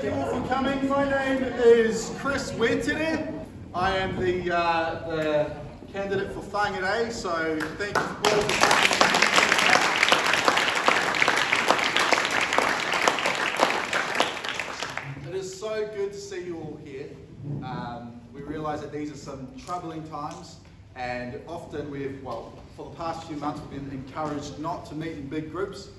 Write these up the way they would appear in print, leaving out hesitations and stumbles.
you all for coming. My name is Chris Waipu. I am the candidate for Whangarei, so thank you all for coming. It is so good to see you all here. We realise that these are some troubling times, and often for the past few months we've been encouraged not to meet in big groups,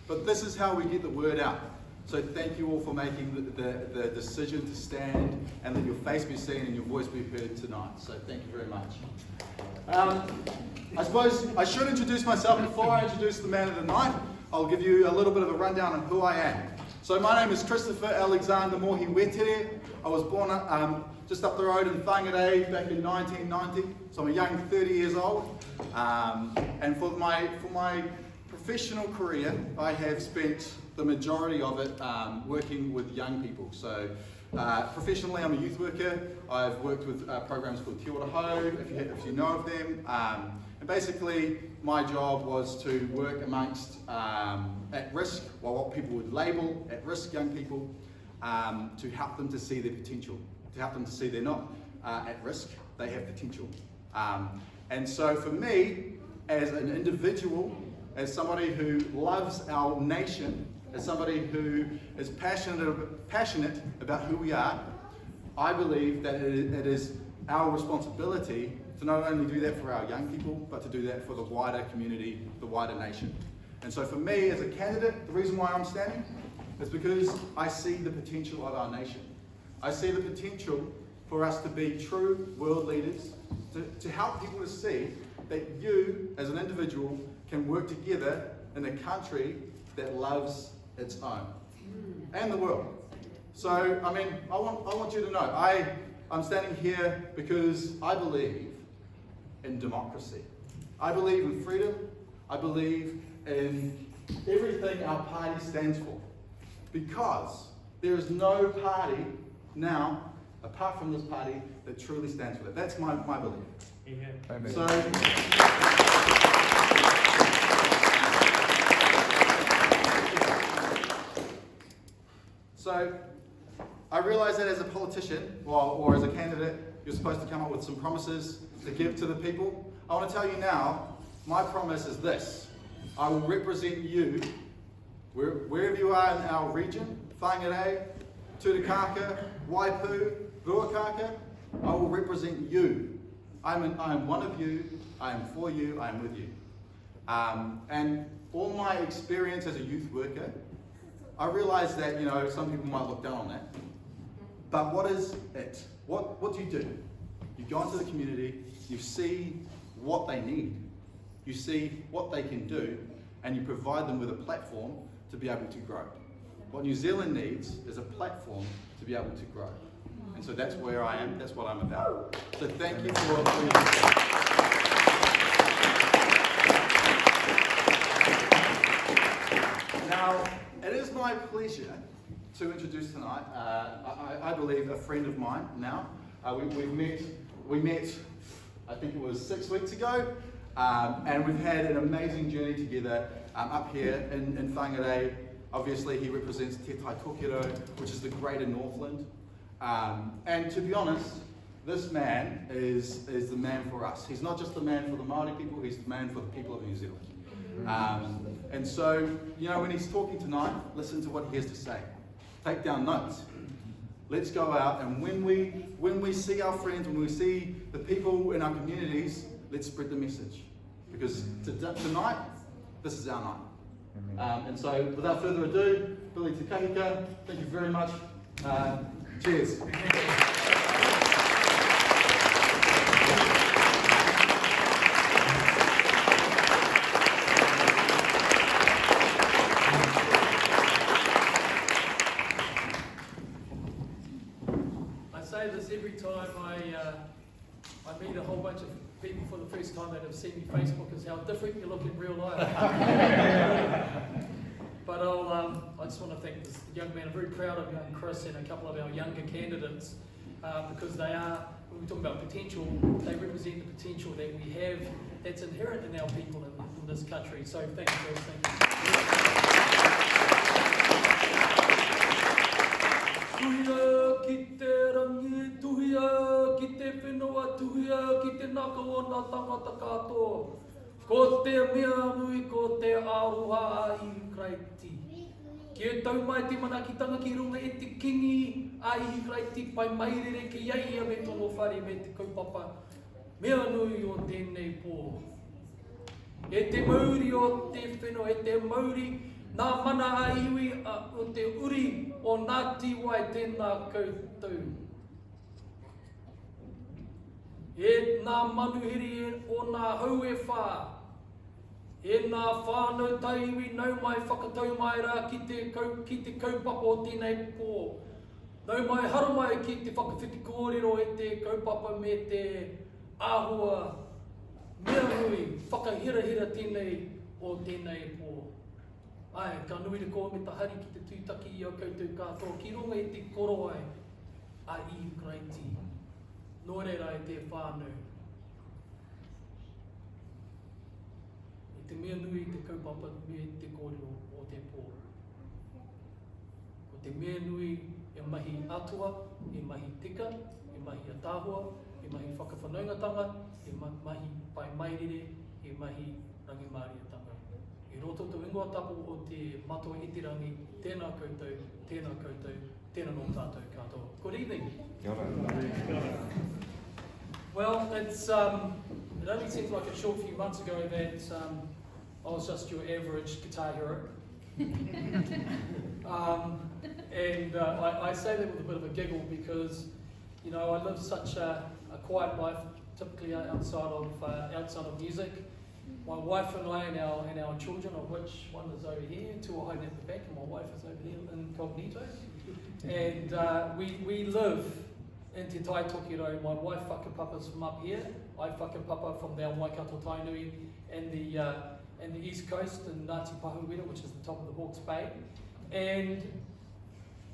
but this is how we get the word out. So thank you all for making the decision to stand and let your face be seen and your voice be heard tonight. So thank you very much. I suppose I should introduce myself before I introduce the man of the night. I'll give you a little bit of a rundown on who I am. So my name is Christopher Alexander Mohi Wetere. I was born just up the road in Whangarei back in 1990. So I'm a young 30 years old. And for my professional career, I have spent the majority of it working with young people. So professionally, I'm a youth worker. I've worked with programs called Te Ora Hau, if you know of them. And basically, my job was to work amongst at-risk, or what people would label at-risk young people, to help them to see their potential, to help them to see they're not at risk, they have potential. And so for me, as an individual, as somebody who loves our nation, as somebody who is passionate about who we are, I believe that it is our responsibility to not only do that for our young people, but to do that for the wider community, the wider nation. And so for me as a candidate, the reason why I'm standing is because I see the potential of our nation. I see the potential for us to be true world leaders, to help people to see that you as an individual can work together in a country that loves its own and the world. So, I mean, I want you to know, I'm standing here because I believe in democracy. I believe in freedom. I believe in everything our party stands for. Because there is no party now, apart from this party, that truly stands for that. That's my belief. Amen. So I realise that as a politician, or as a candidate, you're supposed to come up with some promises to give to the people. I want to tell you now, my promise is this. I will represent you, wherever you are in our region, Whangarei, Te Kahika, Waipu, Ruakaka, I will represent you. I am one of you, I am for you, I am with you. And all my experience as a youth worker, I realise that, some people might look down on that. But what is it? What do you do? You go into the community, you see what they need, you see what they can do, and you provide them with a platform to be able to grow. What New Zealand needs is a platform to be able to grow. And so that's where I am, that's what I'm about. So thank you for Now, it is my pleasure to introduce tonight, I believe, a friend of mine now. We met, I think it was 6 weeks ago, and we've had an amazing journey together up here in Whangarei. Obviously, he represents Te Tai Tokiro, which is the greater Northland. And to be honest, this man is the man for us. He's not just the man for the Māori people, he's the man for the people of New Zealand. And so, when he's talking tonight, listen to what he has to say. Take down notes. Let's go out, and when we see our friends, when we see the people in our communities, let's spread the message. Because tonight, this is our night. And so, without further ado, Billy Te Kahika, thank you very much. Cheers. I say this every time I meet a whole bunch of people for the first time that have seen me Facebook, is how different you look in real life. But I just want to thank this young man. I'm very proud of young Chris and a couple of our younger candidates because they are, when we talk about potential, they represent the potential that we have that's inherent in our people in this country. So thank you, Chris. Thank you. Tuhia ki te rangi, tuhia ki te whenua, tuhia ki te naka o ngā tangata katoa. Ko te mea nui, ko te aroha a ihi kraiti. Ki e tau mai te manakitanga ki runga e te kingi a ihi kraiti, pai mairere ki iaia me tono whare me te kaupapa. Mea nui o tēnei pō. E te mauri o te whenua, e te mauri nā mana a iwi o te uri o Ngāti Wai tēnā koutou. E nā manuhiri o nā hau e whā. E nā whānau taiwi nau mai whakatau mai rā ki te kaupapa o tēnei pō. Nau mai hara mai ki te whakawhiti kōrero e te kaupapa me te āhua mea nui whakahira tēnei o tēnei pō. Ai, ka nui te koa me ta hari ki te tūtaki i au koutou katoa, ki runga i te koro ai a iu kraiti. Nō reira e te whānau. E te mea nui te kaupapa me te kōrero o te pō. Ko te mea nui e mahi atua, e mahi tika, e mahi atāhua, e mahi whakawhanaungatanga, e mahi pai mairere, e mahi rangimāriatanga. I roto tu ingoa tapu o te matua itirangi, tēnā koutou, tēnā koutou, tēnā nō tātou katoa. Good evening. Well, it only seems like a short few months ago that I was just your average guitar hero. I say that with a bit of a giggle because, you know, I live such a quiet life, typically outside of music. My wife and I and our children, of which one is over here, two are hiding at the back, and my wife is over here incognito. And we live in Te Tai Tokiro. My wife whakapapa's from up here. I whakapapa from down Waikato Tainui and the east coast in Ngāti Pahuwera, which is the top of the Hawke's Bay. And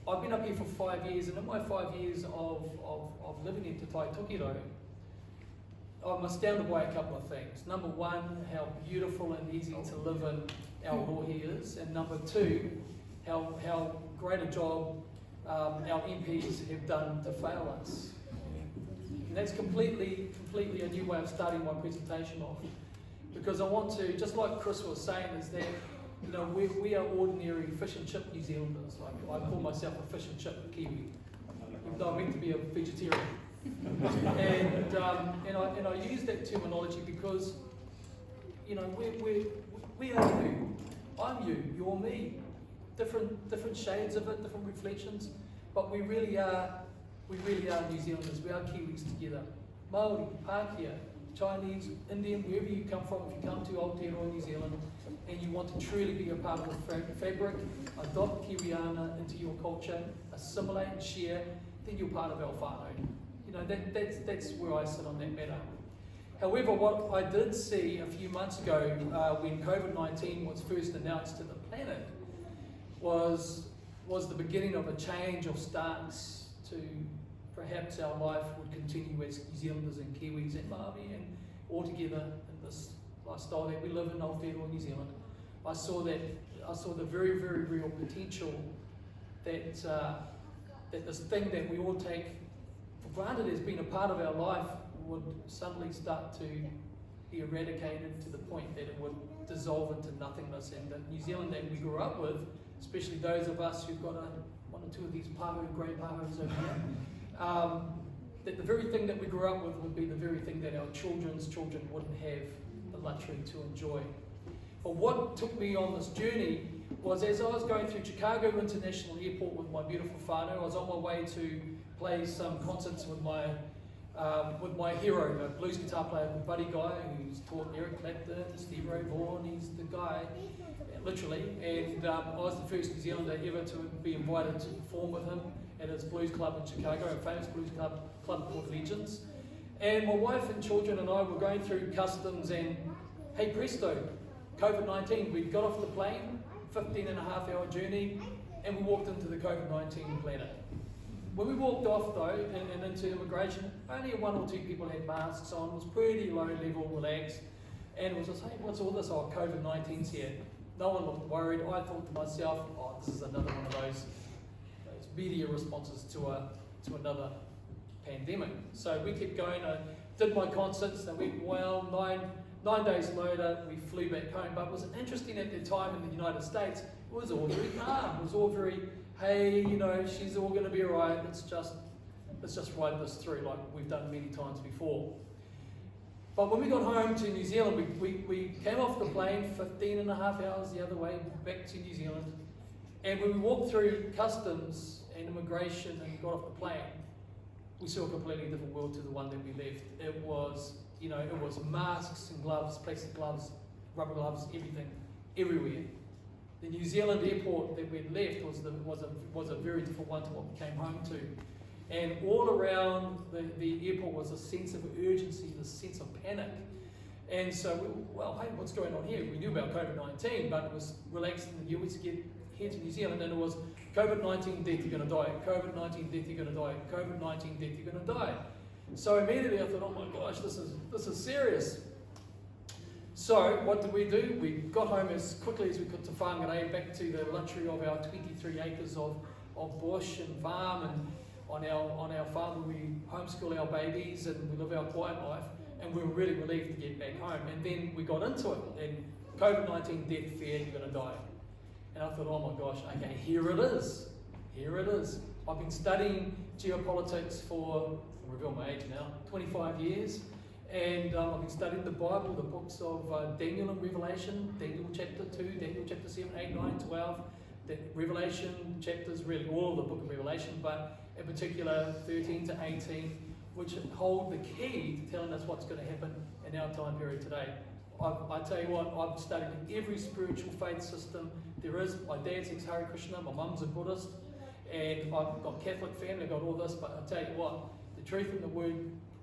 I've been up here for 5 years, and in my 5 years of living in Te Tai Tokiro, I'm astounded by a couple of things. Number one, how beautiful and easy to live in Aotearoa is, and number two, how great a job our MPs have done to fail us. And that's completely a new way of starting my presentation off, because I want to, just like Chris was saying, is that, you know, we are ordinary fish and chip New Zealanders. Like, I call myself a fish and chip Kiwi, even though I'm meant to be a vegetarian. and I use that terminology because, you know, we are you. I'm you. You're me. Different shades of it, different reflections, but we really are New Zealanders. We are Kiwis together. Māori, Pākehā, Chinese, Indian, wherever you come from. If you come to Aotearoa, New Zealand, and you want to truly be a part of the fabric, adopt Kiwiana into your culture, assimilate and share, then you're part of our whānau. You know, that's where I sit on that matter. However, what I did see a few months ago when COVID-19 was first announced to the planet was the beginning of a change of stance to perhaps our life would continue as New Zealanders and Kiwis and Māori and all together in this lifestyle that we live in Aotearoa, New Zealand. I saw the very, very real potential that this thing that we all take for granted as being a part of our life would suddenly start to be eradicated to the point that it would dissolve into nothingness. And the New Zealand that we grew up with, especially those of us who've got one or two of these grey pahus over here, that the very thing that we grew up with would be the very thing that our children's children wouldn't have the luxury to enjoy. But what took me on this journey was, as I was going through Chicago International Airport with my beautiful whānau, I was on my way to play some concerts with my hero, a blues guitar player, Buddy Guy, who's taught Eric Clapton, Steve Ray Vaughan. He's the guy, literally. And I was the first New Zealander ever to be invited to perform with him at his blues club in Chicago, a famous blues club called Legends. And my wife and children and I were going through customs, and hey presto, COVID-19. We got off the plane, 15.5-hour journey, and we walked into the COVID-19 planet. When we walked off though, and into immigration, only one or two people had masks on. It was pretty low level, relaxed, and it was just, hey, what's all this? Oh, COVID-19's here. No one looked worried. I thought to myself, oh, this is another one of those media responses to another pandemic. So we kept going. I did my concerts, and went well. 9 days later, we flew back home. But it was interesting at the time in the United States. It was all very calm. It was all very, hey, you know, she's all going to be all right. Let's just ride this through like we've done many times before. But when we got home to New Zealand, we came off the plane 15 and a half hours the other way back to New Zealand. And when we walked through customs and immigration and got off the plane, we saw a completely different world to the one that we left. It was, you know, it was masks and gloves, plastic gloves, rubber gloves, everything, everywhere. The New Zealand airport that we'd left was a very different one to what we came home to. And all around the airport was a sense of urgency, this sense of panic. And so, well, hey, what's going on here? We knew about COVID-19, but it was relaxed in the US to get here to New Zealand, and it was COVID-19 death, you're going to die. COVID-19 death, you're going to die. COVID-19 death, you're going to die. So immediately I thought, oh my gosh, this is serious. So what did we do? We got home as quickly as we could to Whangarei, back to the luxury of our 23 acres of bush and farm, and on our farm we homeschool our babies and we live our quiet life, and we were really relieved to get back home. And then we got into it, and COVID-19 death, fear, you're going to die. And I thought, oh my gosh, okay, here it is. Here it is. I've been studying geopolitics for, I'll reveal my age now, 25 years. And I've been studying the Bible, the books of Daniel and Revelation, Daniel chapter 2, Daniel chapter 7, 8, 9, 12. The Revelation chapters, really all of the book of Revelation, but in particular 13 to 18, which hold the key to telling us what's going to happen in our time period today. I tell you what, I've studied in every spiritual faith system there is. My dad's ex-Hare Krishna, my mum's a Buddhist, and I've got Catholic family, I've got all this, but I tell you what, the truth and the word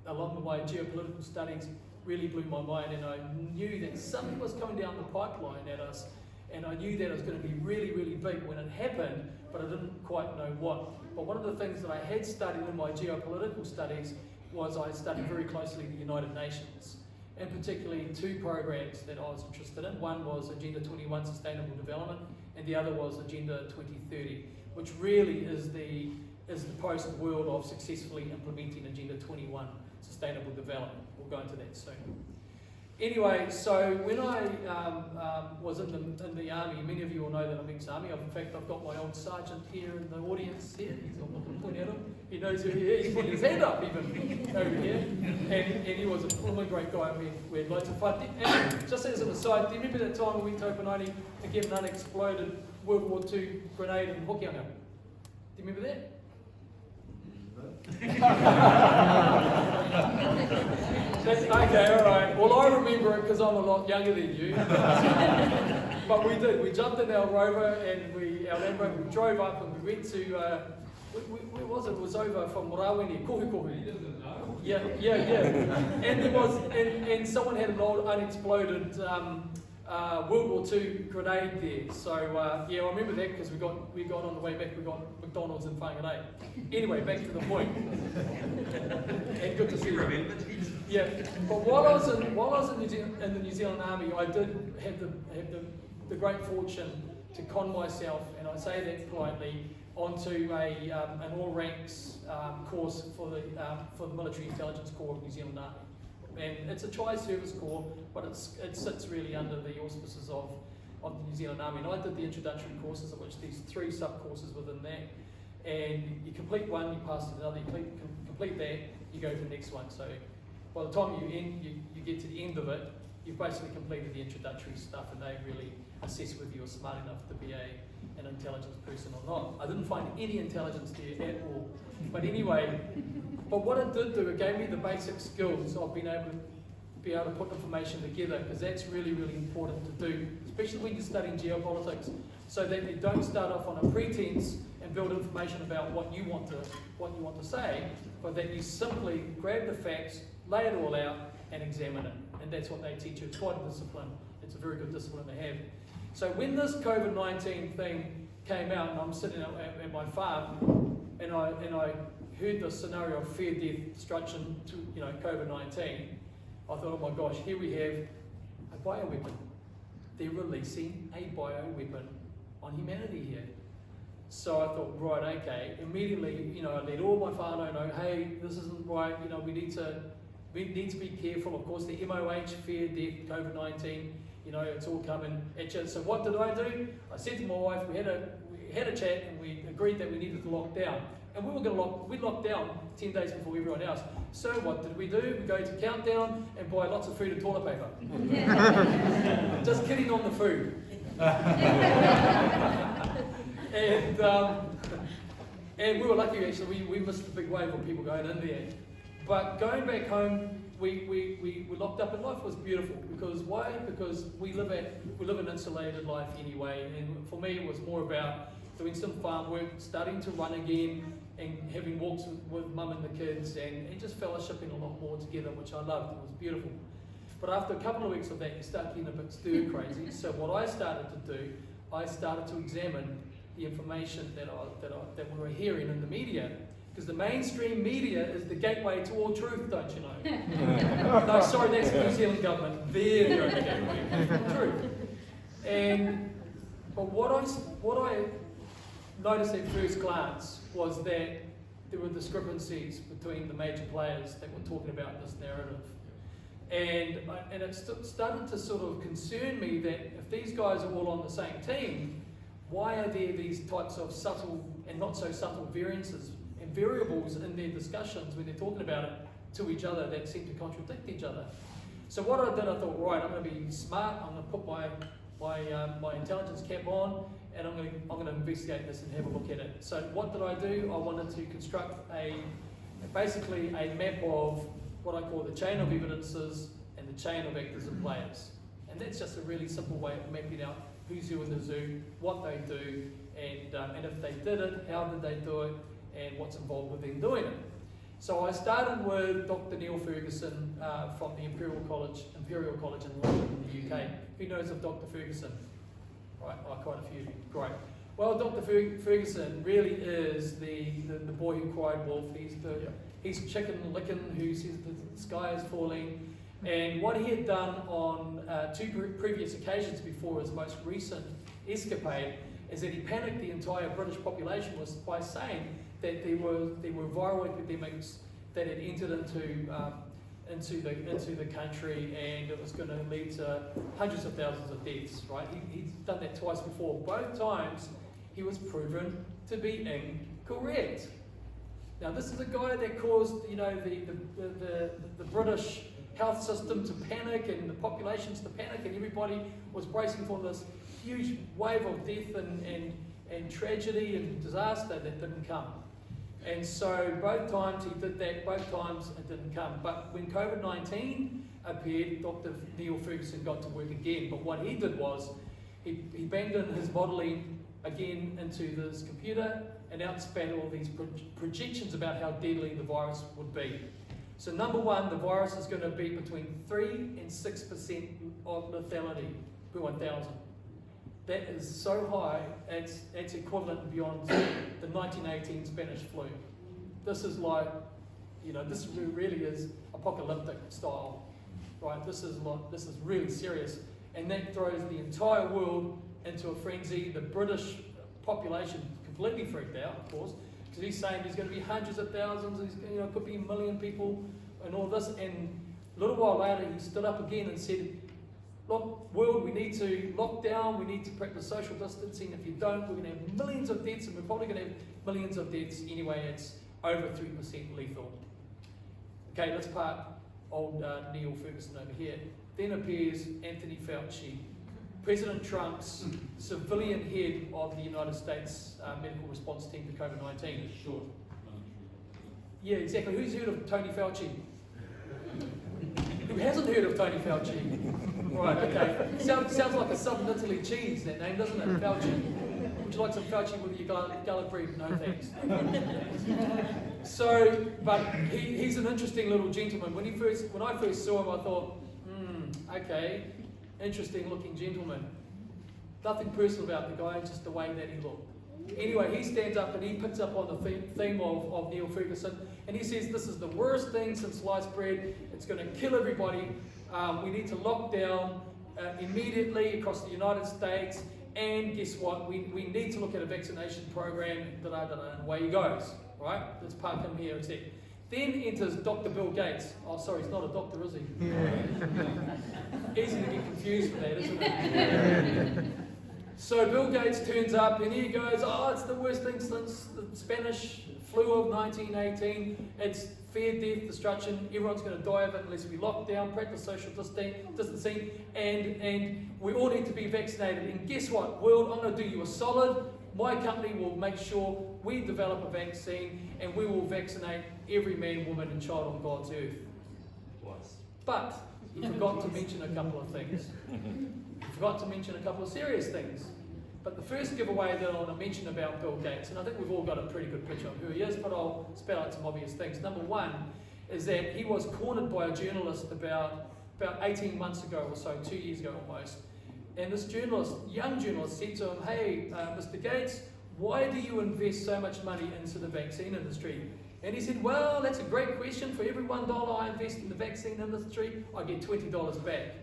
along the way, geopolitical studies really blew my mind, and I knew that something was coming down the pipeline at us, and I knew that it was going to be really, really big when it happened, but I didn't quite know what. But one of the things that I had studied in my geopolitical studies was I studied very closely the United Nations, and particularly two programs that I was interested in. One was Agenda 21 Sustainable Development, and the other was Agenda 2030, which really is the post-world of successfully implementing Agenda 21 Sustainable Development. We'll go into that soon. Anyway, so when I was in the army, many of you will know that I'm ex-army. In fact, I've got my old sergeant here in the audience here. He's not looking to point at him. He knows who he is. He's putting his hand up even over here. And he was a great guy. We had loads of fun. And just as an aside, do you remember that time we went to Opanoni to get an unexploded World War II grenade in Hokianga? Do you remember that? Okay, all right. Well, I remember it because I'm a lot younger than you. But we did. We jumped in our Rover and our Land Rover. We drove up and we went to where was it? It was over from Moraweni, Kohukohu. He doesn't know. Yeah. And there was, and someone had an old unexploded World War II grenade there. So yeah, I remember that because we got on the way back. We got McDonald's in Whangarei. Anyway, back to the point. And good to see you. Yeah, but while I was in the New Zealand Army, I did have the great fortune to con myself, and I say that politely, onto an all ranks course for the Military Intelligence Corps of New Zealand Army. And it's a tri-service corps, but it sits really under the auspices of the New Zealand Army. And I did the introductory courses, of which there's 3 sub-courses within that. And you complete one, you pass to another, you complete that, you go to the next one. So by the time you get to the end of it, you've basically completed the introductory stuff, and they really assess whether you're smart enough to be an intelligence person or not. I didn't find any intelligence there at all. But anyway, but what it did do, it gave me the basic skills of being able to put information together, because that's really, really important to do, especially when you're studying geopolitics, so that you don't start off on a pretense and build information about what you want to say, but that you simply grab the facts, lay it all out, and examine it. And that's what they teach you. It's quite a discipline. It's a very good discipline to have. So when this COVID-19 thing came out, and I'm sitting at my farm, and I heard the scenario of fear, death, destruction to COVID-19, I thought, oh my gosh, here we have a bioweapon. They're releasing a bioweapon on humanity here. So I thought, right, okay. Immediately, you know, I let all my whānau know, hey, this isn't right. You know, we need to be careful. Of course, the MOH, fear, death, COVID-19. You know, it's all coming at you. So what did I do? I said to my wife, we had a chat, and we agreed that we needed to lock down. And we locked down 10 days before everyone else. So what did we do? We go to Countdown and buy lots of food and toilet paper. Just kidding on the food. And we were lucky actually, we missed the big wave of people going in there. But going back home, we locked up, and life was beautiful. Because why? Because we live an insulated life anyway. And for me, it was more about doing some farm work, starting to run again, and having walks with mum and the kids, and just fellowshipping a lot more together, which I loved. It was beautiful. But after a couple of weeks of that, you start getting a bit stir crazy. So what I started to do, I started to examine the information that we were hearing in the media. Because the mainstream media is the gateway to all truth, don't you know? No, sorry, that's the New Zealand government. They're the only gateway to truth. But what I noticed at first glance was that there were discrepancies between the major players that were talking about this narrative. And it started to sort of concern me that if these guys are all on the same team, why are there these types of subtle and not so subtle variances and variables in their discussions when they're talking about it to each other that seem to contradict each other? So what I did, I thought, right, I'm going to be smart. I'm going to put my intelligence cap on, and I'm going to investigate this and have a look at it. So what did I do? I wanted to construct basically a map of what I call the chain of evidences and the chain of actors and players. And that's just a really simple way of mapping out who's who in the zoo, what they do, and if they did it, how did they do it, and what's involved with them doing it. So I started with Dr. Neil Ferguson from the Imperial College in London, in the UK. Who knows of Dr. Ferguson? Right, quite a few. Great. Well, Dr. Ferguson really is the boy who cried wolf. He's chicken licking who says the sky is falling. And what he had done on two previous occasions before his most recent escapade is that he panicked the entire British population by saying that there were viral epidemics that had entered into the country, and it was going to lead to hundreds of thousands of deaths. Right? He's done that twice before. Both times he was proven to be incorrect. Now this is a guy that caused, you know, the British health system to panic and the populations to panic, and everybody was bracing for this huge wave of death and tragedy and disaster that didn't come. And so both times he did that, both times it didn't come. But when COVID-19 appeared, Dr. Neil Ferguson got to work again. But what he did was, he banged in his modelling again into this computer and outspat all these projections about how deadly the virus would be. So number one, the virus is going to be between 3 and 6% of lethality per 1,000. That is so high, it's equivalent beyond the 1918 Spanish flu. This is like, you know, this really is apocalyptic style, right? This is really serious, and that throws the entire world into a frenzy. The British population completely freaked out, of course, because he's saying there's going to be hundreds of thousands, could be 1 million people, and all this. And a little while later, he stood up again and said, look, world, we need to lock down, we need to practice social distancing. If you don't, we're going to have millions of deaths, and we're probably going to have millions of deaths anyway. It's over 3% lethal. Okay, let's park old Neil Ferguson over here. Then appears Anthony Fauci, President Trump's civilian head of the United States medical response team to COVID-19. Short. Yeah, exactly. Who's heard of Tony Fauci? Who hasn't heard of Tony Fauci? Right, okay. Sounds like a Southern Italy cheese, that name, doesn't it? Fauci. Would you like some Fauci with your garlic bread? No thanks. So, but he's an interesting little gentleman. When I first saw him, I thought, okay, interesting looking gentleman. Nothing personal about the guy, just the way that he looked. Anyway, he stands up and he picks up on the theme of Neil Ferguson, and he says this is the worst thing since sliced bread. It's going to kill everybody. We need to lock down immediately across the United States, And guess what? We need to look at a vaccination program, and away he goes, right? Let's park him here, etc. Then enters Dr. Bill Gates. Oh, sorry, he's not a doctor, is he? Easy to get confused with that, isn't it? So Bill Gates turns up and he goes, oh, it's the worst thing since the Spanish flu of 1918. It's fear, death, destruction. Everyone's going to die of it unless we lock down, practice social distancing, and we all need to be vaccinated. And guess what, world, I'm going to do you a solid. My company will make sure we develop a vaccine and we will vaccinate every man, woman and child on God's earth. But he forgot to mention a couple of things. He forgot to mention a couple of serious things. But the first giveaway that I want to mention about Bill Gates, and I think we've all got a pretty good picture of who he is, but I'll spell out some obvious things. Number one is that he was cornered by a journalist about 18 months ago or so, 2 years ago almost. And this journalist, young journalist, said to him, hey, Mr. Gates, why do you invest so much money into the vaccine industry? And he said, well, that's a great question. For every $1 I invest in the vaccine industry, I get $20 back.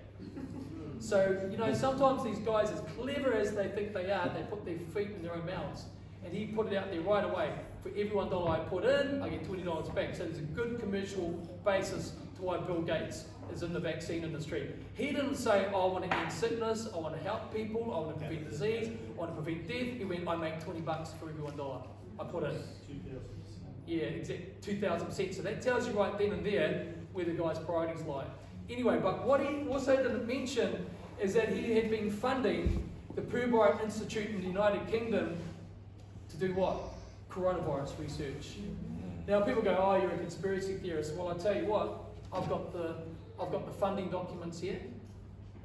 So, you know, sometimes these guys, as clever as they think they are, they put their feet in their own mouths. And he put it out there right away. For every $1 I put in, I get $20 back. So there's a good commercial basis to why Bill Gates is in the vaccine industry. He didn't say, oh, I want to end sickness, I want to help people, I want to prevent disease, I want to prevent death. He went, I make $20 for every $1 I put in. 2,000%. Yeah, exactly, 2,000%. So that tells you right then and there where the guy's priorities lie. Anyway, but what he also didn't mention is that he had been funding the Purbright Institute in the United Kingdom to do what? Coronavirus research. Now people go, oh, you're a conspiracy theorist. Well, I tell you what, I've got the funding documents here.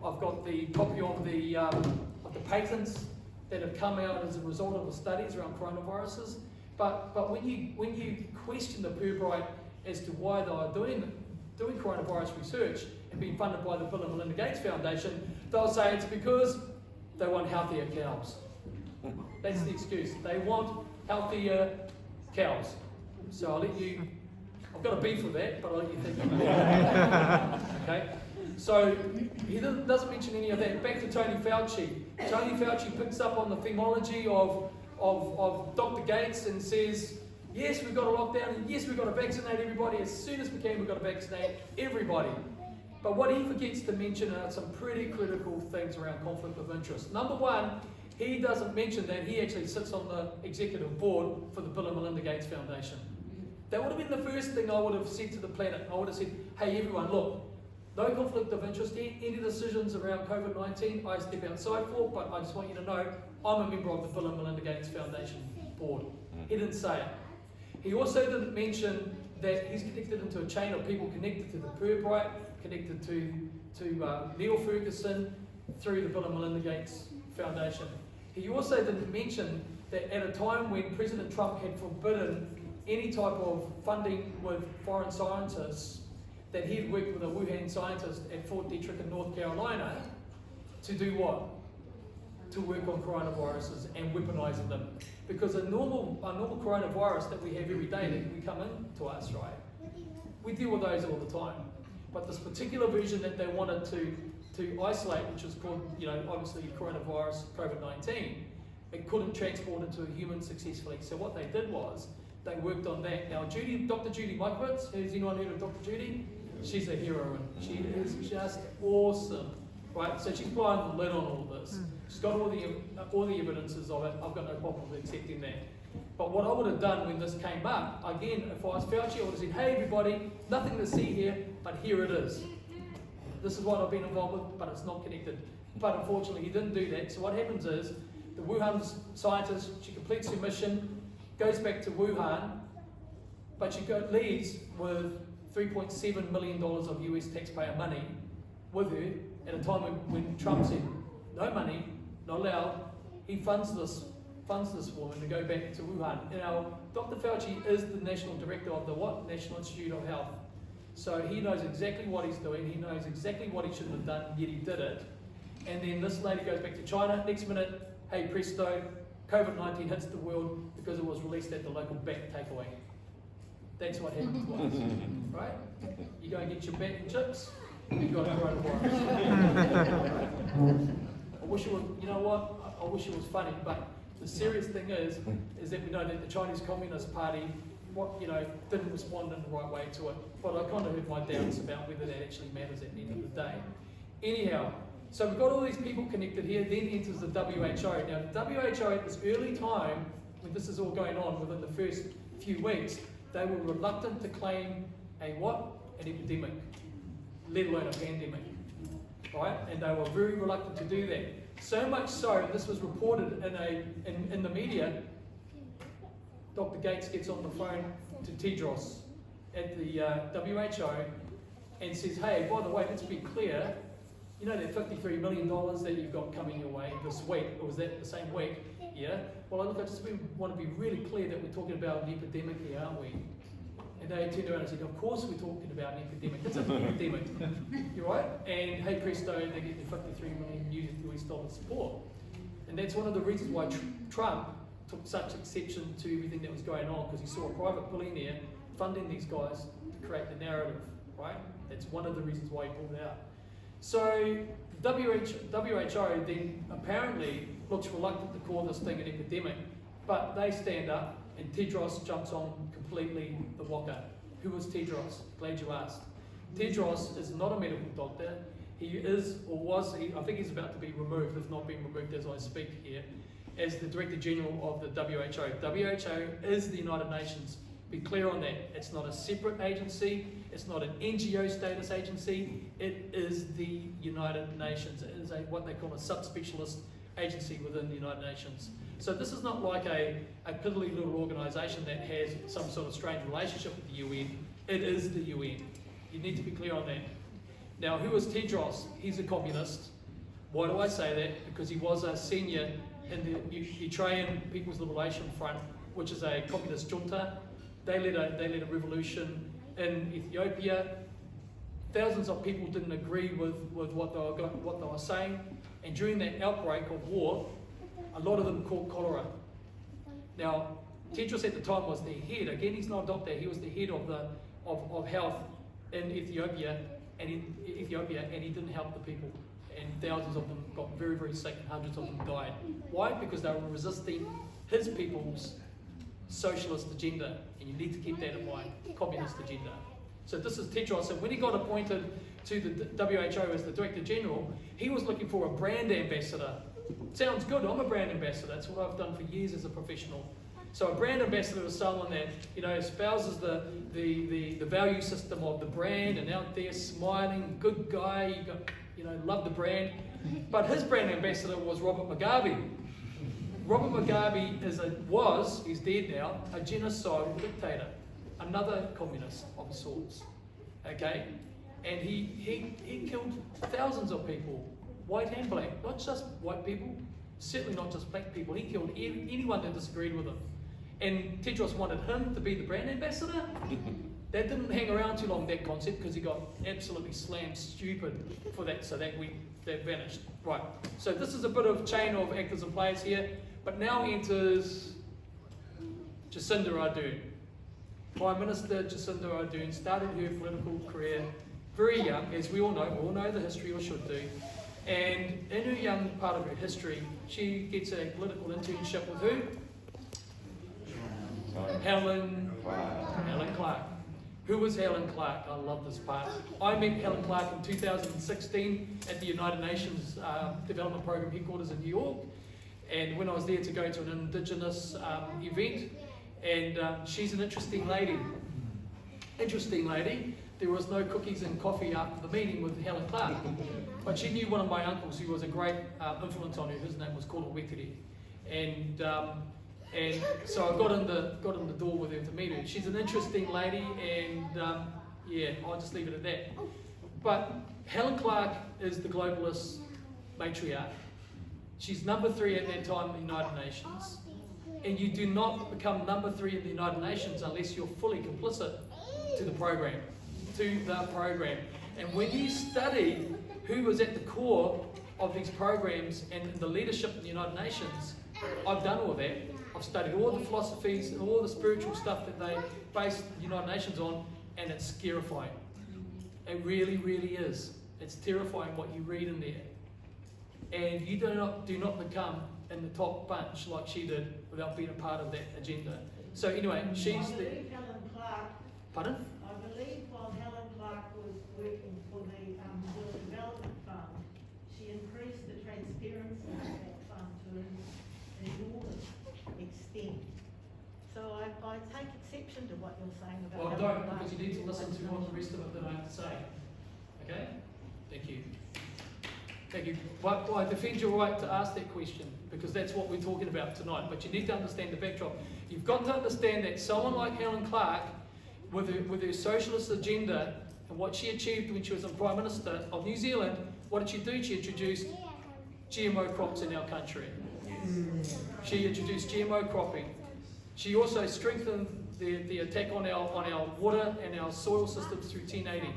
I've got the copy of the patents that have come out as a result of the studies around coronaviruses. But when you question the Purbright as to why they are doing coronavirus research and being funded by the Bill and Melinda Gates Foundation, they'll say it's because they want healthier cows. That's the excuse. They want healthier cows. So I'll let you, I've got a beef with that, but I'll let you think about it. Okay? So he doesn't mention any of that. Back to Tony Fauci. Tony Fauci picks up on the themology of Dr. Gates and says, yes, we've got to lock down, and yes, we've got to vaccinate everybody. As soon as we can, we've got to vaccinate everybody. But what he forgets to mention are some pretty critical things around conflict of interest. Number one, he doesn't mention that he actually sits on the executive board for the Bill and Melinda Gates Foundation. That would have been the first thing I would have said to the planet. I would have said, hey everyone, look, no conflict of interest. Any decisions around COVID-19, I step outside for, but I just want you to know, I'm a member of the Bill and Melinda Gates Foundation board. He didn't say it. He also didn't mention that he's connected into a chain of people connected to the Purbright, connected to Neil Ferguson through the Bill and Melinda Gates Foundation. He also didn't mention that at a time when President Trump had forbidden any type of funding with foreign scientists, that he had worked with a Wuhan scientist at Fort Detrick in North Carolina to do what? To work on coronaviruses and weaponizing them. Because a normal coronavirus that we have every day that we come into us, right? We deal with those all the time. But this particular version that they wanted to isolate, which is called, you know, obviously coronavirus, COVID-19, it couldn't transport into a human successfully. So what they did was, they worked on that. Now, Dr. Judy Mikovits, has anyone heard of Dr. Judy? She's a heroine. She is just awesome, right? So she's flying the lid on all of this. She's got all the evidences of it. I've got no problem with accepting that. But what I would have done when this came up, again, if I was Fauci, I would have said, hey everybody, nothing to see here, but here it is. This is what I've been involved with, but it's not connected. But unfortunately, he didn't do that. So what happens is, the Wuhan scientist, she completes her mission, goes back to Wuhan, but she leaves with $3.7 million of US taxpayer money with her at a time when Trump said, no money, not allowed. He funds this woman to go back to Wuhan. Now, Dr. Fauci is the national director of the what? National Institute of Health. So he knows exactly what he's doing. He knows exactly what he shouldn't have done, yet he did it. And then this lady goes back to China. Next minute, hey presto, COVID-19 hits the world because it was released at the local bat takeaway. That's what happened to us, right? You go and get your bat and chips, you got a coronavirus. I wish it would, you know what? I wish it was funny, but the serious thing is that we know that the Chinese Communist Party, didn't respond in the right way to it. But I kind of have my doubts about whether that actually matters at the end of the day. Anyhow, so we've got all these people connected here, then enters the WHO. Now the WHO at this early time, when this is all going on, within the first few weeks, they were reluctant to claim a what? An epidemic, let alone a pandemic, right? And they were very reluctant to do that. So much so, and this was reported in the media, Dr. Gates gets on the phone to Tedros at the WHO and says, hey, by the way, let's be clear, you know that $53 million that you've got coming your way this week, or was that the same week? Yeah? Well, look, I just want to be really clear that we're talking about an epidemic here, aren't we? And they turned around and said, of course we're talking about an epidemic. It's an epidemic. You're right? And hey presto, they get their $53 million US dollar support. And that's one of the reasons why Trump took such exception to everything that was going on, because he saw a private billionaire funding these guys to create the narrative, right? That's one of the reasons why he pulled out. So WHO then apparently looks reluctant to call this thing an epidemic, but they stand up and Tedros jumps on completely the waka. Who was Tedros? Glad you asked. Tedros is not a medical doctor. He is, or was, I think he's about to be removed, if not being removed as I speak here, as the Director General of the WHO. WHO is the United Nations. Be clear on that. It's not a separate agency. It's not an NGO status agency. It is the United Nations. It is what they call a subspecialist agency within the United Nations. So this is not like a piddly little organisation that has some sort of strange relationship with the UN. It is the UN. You need to be clear on that. Now, who is Tedros? He's a communist. Why do I say that? Because he was a senior in the Eritrean People's Liberation Front, which is a communist junta. They led a revolution in Ethiopia. Thousands of people didn't agree with what they were saying, and during that outbreak of war, a lot of them caught cholera. Now, Tedros at the time was the head. Again, he's not a doctor. He was the head of health in Ethiopia, and he didn't help the people. And thousands of them got very, very sick, and hundreds of them died. Why? Because they were resisting his people's socialist agenda, and you need to keep that in mind, communist agenda. So this is Tedros, and when he got appointed to the WHO as the Director General, he was looking for a brand ambassador. Sounds good, I'm a brand ambassador, that's what I've done for years as a professional. So a brand ambassador is someone that, espouses the value system of the brand, and out there smiling, good guy, love the brand. But his brand ambassador was Robert Mugabe. Robert Mugabe he's dead now, a genocidal dictator, another communist of sorts, okay? And he killed thousands of people, white and black, not just white people, certainly not just black people. He killed anyone that disagreed with him. And Tedros wanted him to be the brand ambassador. That didn't hang around too long, that concept, because he got absolutely slammed stupid for that, so that vanished. Right, so this is a bit of chain of actors and players here, but now enters Jacinda Ardern. Prime Minister Jacinda Ardern started her political career very young, as we all know the history, or should do. And in her young part of her history, she gets a political internship with who? Helen Clark. Who was Helen Clark? I love this part. I met Helen Clark in 2016 at the United Nations Development Program headquarters in New York. And when I was there to go to an Indigenous event, and she's an interesting lady. There was no cookies and coffee after the meeting with Helen Clark. But she knew one of my uncles who was a great influence on her. His name was called Waipu. And so I got in the door with her to meet her. She's an interesting lady, and I'll just leave it at that. But Helen Clark is the globalist matriarch. She's number 3 at that time in the United Nations. And you do not become number 3 in the United Nations unless you're fully complicit to the program. And when you study who was at the core of these programs and the leadership in the United Nations, I've done all that. I've studied all the philosophies and all the spiritual stuff that they base the United Nations on, and it's scarifying. It really, really is. It's terrifying what you read in there. And you do not become in the top bunch like she did without being a part of that agenda. So anyway, she's the... Helen Clark, Pardon? I believe while Helen Clark was working for the Rural Development Fund, she increased the transparency of that fund to an enormous extent. So I take exception to what you're saying about Well, Helen don't, Clark. because you need to listen to what the rest of it that I have to say. Okay? Thank you. Thank you. But I defend your right to ask that question, because that's what we're talking about tonight. But you need to understand the backdrop. You've got to understand that someone like Helen Clark, with her socialist agenda and what she achieved when she was the Prime Minister of New Zealand, what did she do? She introduced GMO crops in our country. She introduced GMO cropping. She also strengthened the attack on our water and our soil systems through 1080.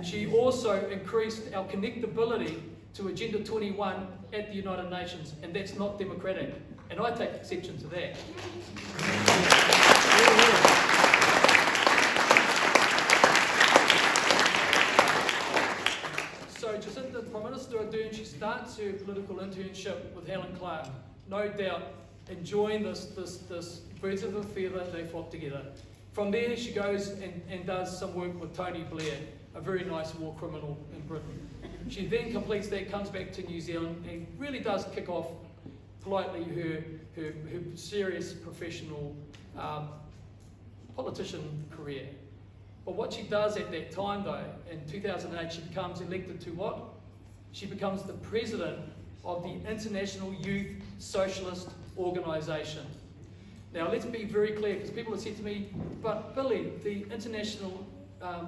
She also increased our connectability to Agenda 21 at the United Nations, and that's not democratic. And I take exception to that. So Jacinda, Prime Minister Ardern, she starts her political internship with Helen Clark. No doubt, enjoying this birds of a feather, they flock together. From there, she goes and does some work with Tony Blair, a very nice war criminal in Britain. She then completes that, comes back to New Zealand, and really does kick off politely her serious professional politician career. But what she does at that time, though, in 2008, she becomes elected to what? She becomes the president of the International Youth Socialist Organisation. Now, let's be very clear, because people have said to me, but Billy, the International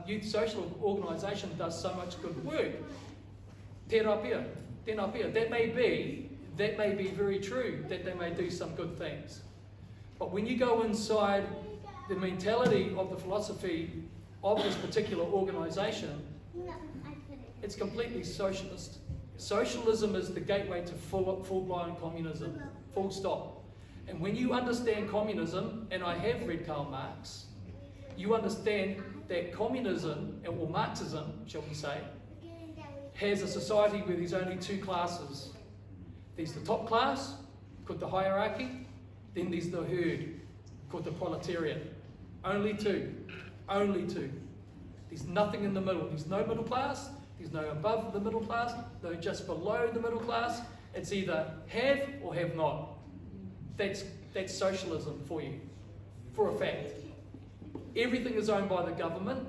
Youth Social Organisation does so much good work. Tērā pia. That may be very true, that they may do some good things. But when you go inside the mentality of the philosophy of this particular organisation, it's completely socialist. Socialism is the gateway to full-blown communism, full stop. And when you understand communism, and I have read Karl Marx, you understand that communism, or Marxism, shall we say, has a society where there's only two classes. There's the top class, called the hierarchy, then there's the herd, called the proletariat. Only two. Only two. There's nothing in the middle. There's no middle class, there's no above the middle class, no just below the middle class. It's either have or have not. That's socialism for you, for a fact. Everything is owned by the government.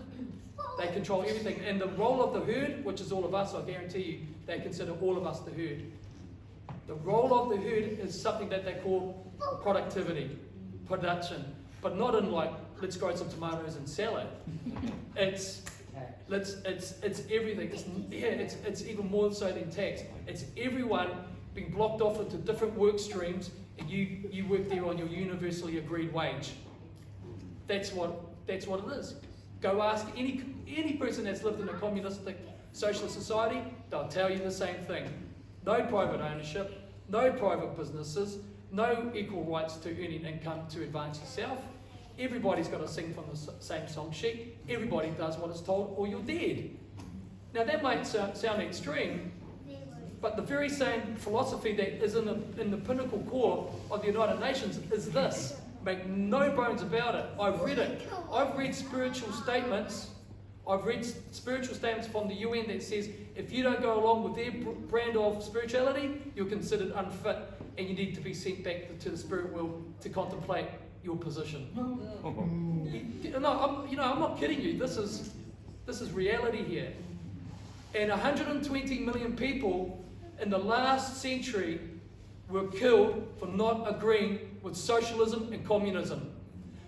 They control everything. And the role of the herd, which is all of us, I guarantee you, they consider all of us the herd. The role of the herd is something that they call productivity, production. But not in like, let's grow some tomatoes and sell it. It's everything. It's even more so than tax. It's everyone being blocked off into different work streams, and you work there on your universally agreed wage. That's what it is. Go ask any person that's lived in a communistic socialist society, they'll tell you the same thing. No private ownership, no private businesses, no equal rights to earning income to advance yourself. Everybody's got to sing from the same song sheet. Everybody does what is told, or you're dead. Now that might sound extreme, but the very same philosophy that is in the pinnacle core of the United Nations is this. Make no bones about it. I've read it. I've read spiritual statements. I've read spiritual statements from the UN that says if you don't go along with their brand of spirituality, you're considered unfit and you need to be sent back to the spirit world to contemplate your position. No, I'm not kidding you. This is reality here. And 120 million people in the last century were killed for not agreeing with socialism and communism.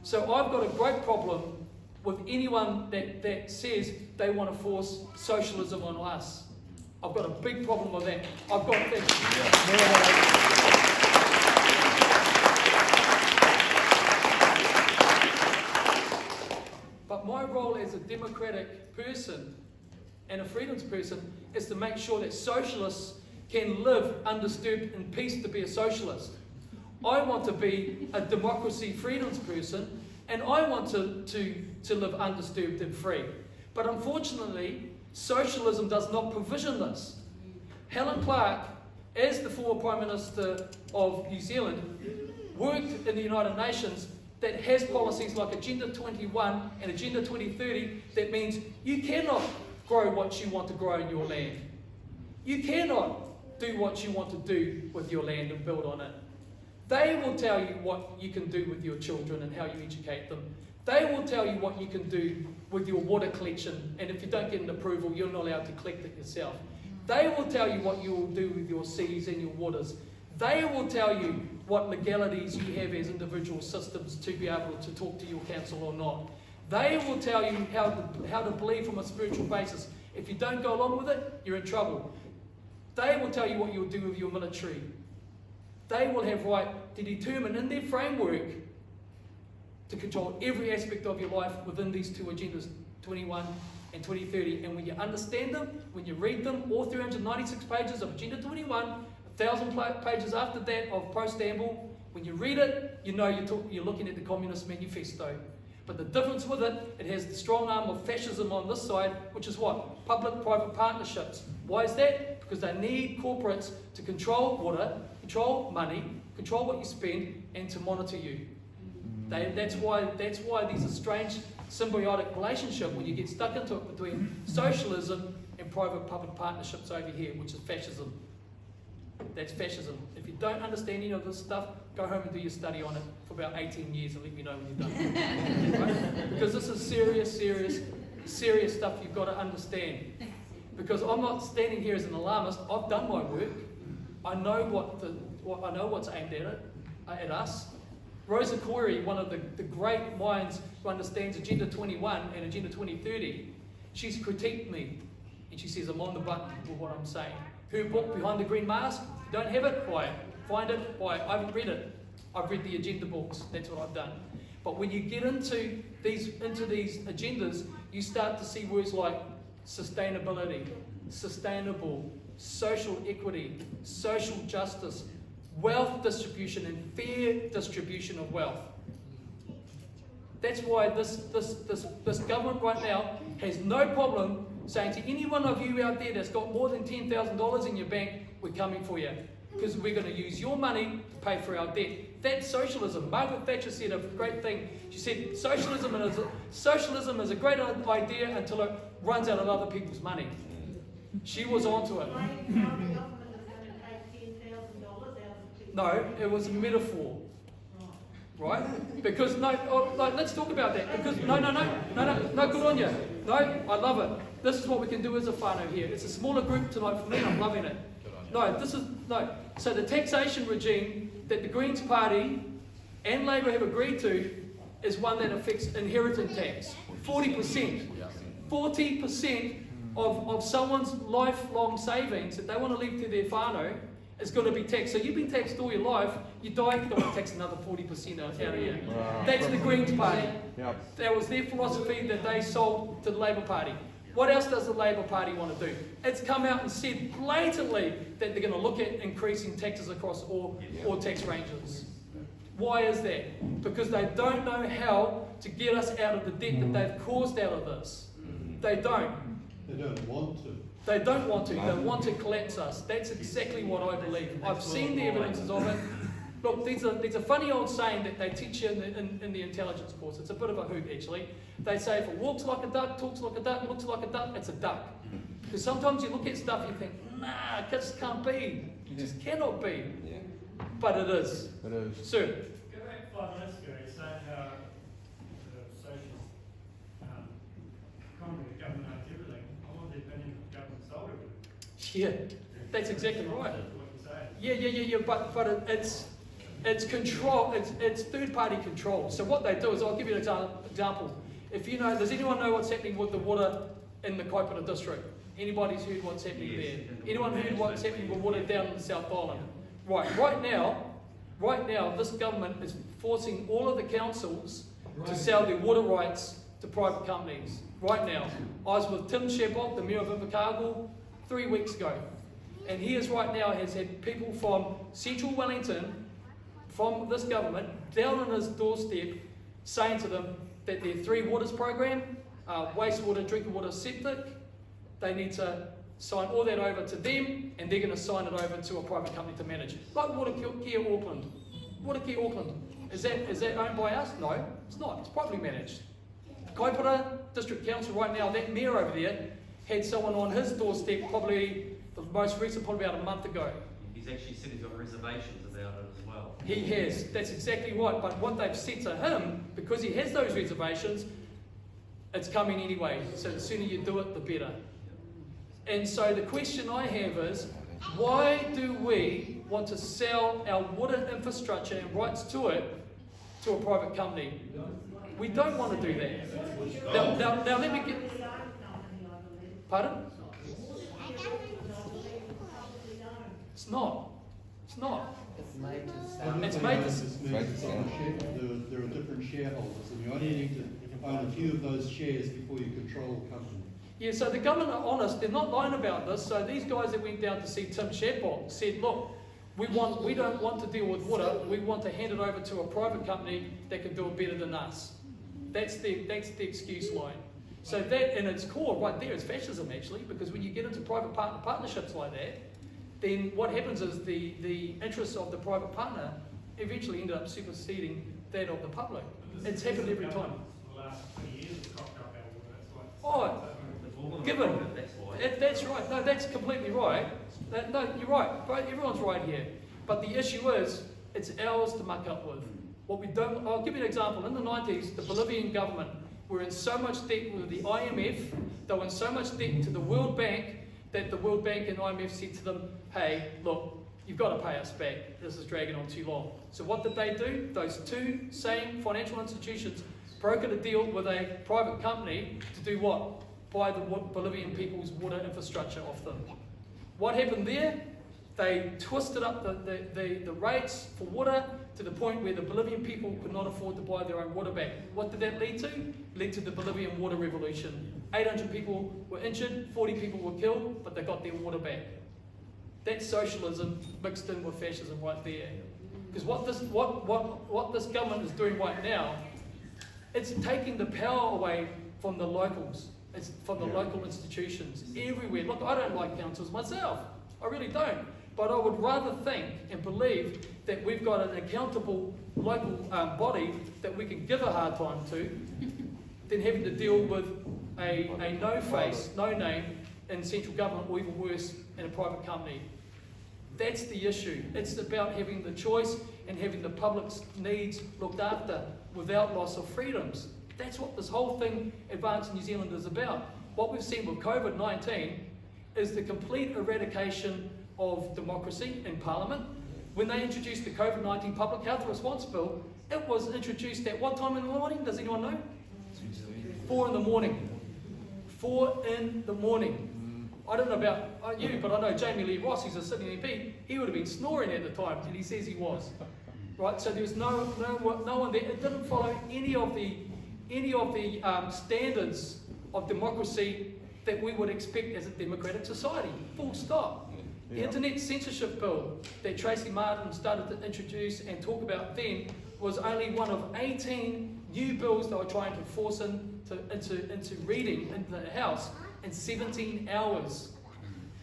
So I've got a great problem with anyone that says they want to force socialism on us. I've got a big problem with that. I've got things. But my role as a democratic person and a freedoms person is to make sure that socialists can live undisturbed in peace to be a socialist. I want to be a democracy freedoms person, and I want to live undisturbed and free. But unfortunately, socialism does not provision this. Helen Clark as the former Prime Minister of New Zealand, worked in the United Nations that has policies like Agenda 21 and Agenda 2030 that means you cannot grow what you want to grow in your land. You cannot do what you want to do with your land and build on it. They will tell you what you can do with your children and how you educate them. They will tell you what you can do with your water collection, and if you don't get an approval, you're not allowed to collect it yourself. They will tell you what you will do with your seas and your waters. They will tell you what legalities you have as individual systems to be able to talk to your council or not. They will tell you how to believe from a spiritual basis. If you don't go along with it, you're in trouble. They will tell you what you'll do with your military. They will have right to determine in their framework to control every aspect of your life within these two agendas, 21 and 2030. And when you understand them, when you read them, all 396 pages of Agenda 21, 1,000 pages after that of post-amble, when you read it, you know you're looking at the Communist Manifesto. But the difference with it, it has the strong arm of fascism on this side, which is what? Public-private partnerships. Why is that? Because they need corporates to control water, control money, control what you spend, and to monitor you. That's why there's a strange symbiotic relationship when you get stuck into it between socialism and private-public partnerships over here, which is fascism. That's fascism. If you don't understand any of this stuff, go home and do your study on it for about 18 years and let me know when you're done. Right? Because this is serious stuff you've got to understand. Because I'm not standing here as an alarmist. I've done my work. I know what's aimed at us. Rosa Koire, one of the great minds who understands Agenda 21 and Agenda 2030, she's critiqued me. And she says, I'm on the button with what I'm saying. Her book, Behind the Green Mask, if you don't have it, buy it. Find it, buy it. I haven't read it. I've read the agenda books. That's what I've done. But when you get into these agendas, you start to see words like sustainability, sustainable, social equity, social justice, wealth distribution and fair distribution of wealth. That's why this government right now has no problem saying to any one of you out there that's got more than $10,000 in your bank, we're coming for you. Because we're going to use your money to pay for our debt. That's socialism. Margaret Thatcher said a great thing. She said socialism is a great idea until it runs out of other people's money. She was onto it. No, it was a metaphor. Right? Because let's talk about that. Because no, good on you. No, I love it. This is what we can do as a whānau here. It's a smaller group tonight for me. I'm loving it. So the taxation regime that the Greens Party and Labour have agreed to is one that affects inheritance tax. 40%. 40% of someone's lifelong savings that they want to leave to their whānau is going to be taxed. So you've been taxed all your life, you die, you don't want to tax another 40% out of you. That's the Greens Party. That was their philosophy that they sold to the Labour Party. What else does the Labour Party want to do? It's come out and said blatantly that they're going to look at increasing taxes across all tax ranges. Why is that? Because they don't know how to get us out of the debt that they've caused out of this. They don't. They don't want to. They don't want to. They want to collapse us. That's exactly what I believe. I've seen the evidences of it. Look, there's a funny old saying that they teach you in the intelligence course. It's a bit of a hoot, actually. They say if it walks like a duck, talks like a duck, looks like a duck, it's a duck. Because sometimes you look at stuff and you think, nah, it just can't be. It just cannot be. Yeah. But it is. It is. Sir? Go back 5 minutes ago, you said how the socialist economy, the government owns everything. I want the opinion of the government sold everything. Yeah, that's exactly right. That's what you're saying. Yeah, but it's control, it's third-party control. So what they do is, I'll give you an example. If you know, does anyone know what's happening with the water in the Kaipara district? Anybody's heard what's happening there? Anyone heard what's happening with water down in the South Island? Right now, this government is forcing all of the councils to sell their water rights to private companies. Right now. I was with Tim Shebok, the Mayor of Invercargill, 3 weeks ago. And he has had people from central Wellington, from this government, down on his doorstep, saying to them that their 3 waters program, wastewater, drinking water, septic, they need to sign all that over to them, and they're going to sign it over to a private company to manage. Like Watercare Auckland. Watercare Auckland. Is that owned by us? No, it's not. It's privately managed. Kaipara District Council right now, that mayor over there, had someone on his doorstep probably, the most recent, probably about a month ago. He's actually said he's got reservations about it as well. He has. That's exactly right. But what they've said to him, because he has those reservations, it's coming anyway. So the sooner you do it, the better. And so the question I have is, why do we want to sell our water infrastructure and rights to it to a private company? We don't want to do that. Now let me get... Pardon? It's not. It's not. It's made to sound. There are different shareholders, and you only need to own a few of those shares before you control the company. Yeah, so the government are honest, they're not lying about this. So these guys that went down to see T.M.K said, look, we don't want to deal with water, we want to hand it over to a private company that can do it better than us. That's the excuse line. So that, in its core, right there, is fascism actually, because when you get into private partnerships like that, then what happens is the interests of the private partner eventually ended up superseding that of the public. It's happened every time. The last 20 years have cocked up our water, that's why. Given, that's right. No, that's completely right. No, you're right. Everyone's right here. But the issue is, it's ours to muck up with. What we don't. I'll give you an example. In the 90s, the Bolivian government were in so much debt with the IMF. They were in so much debt to the World Bank that the World Bank and IMF said to them, "Hey, look, you've got to pay us back. This is dragging on too long." So what did they do? Those two same financial institutions brokered a deal with a private company to do what? Buy the Bolivian people's water infrastructure off them. What happened there? They twisted up the rates for water to the point where the Bolivian people could not afford to buy their own water back. What did that lead to? It led to the Bolivian water revolution. 800 people were injured, 40 people were killed, but they got their water back. That's socialism mixed in with fascism right there. Because what this government is doing right now, it's taking the power away from the locals. It's from the local institutions everywhere. Look, I don't like councils myself. I really don't. But I would rather think and believe that we've got an accountable local body that we can give a hard time to than having to deal with a no-face, no-name in central government, or even worse, in a private company. That's the issue. It's about having the choice and having the public's needs looked after without loss of freedoms. That's what this whole thing, Advancing New Zealand, is about. What we've seen with COVID-19 is the complete eradication of democracy in Parliament. When they introduced the COVID-19 Public Health Response Bill, it was introduced at what time in the morning? Does anyone know? 4 in the morning. 4 in the morning. I don't know about you, but I know Jamie Lee Ross, who's a sitting MP, he would have been snoring at the time, and he says he was. Right, so there was no one there. It didn't follow any of the standards of democracy that we would expect as a democratic society. Full stop. The Internet Censorship Bill that Tracy Martin started to introduce and talk about then was only one of 18 new bills they were trying to force into reading into the House in 17 hours.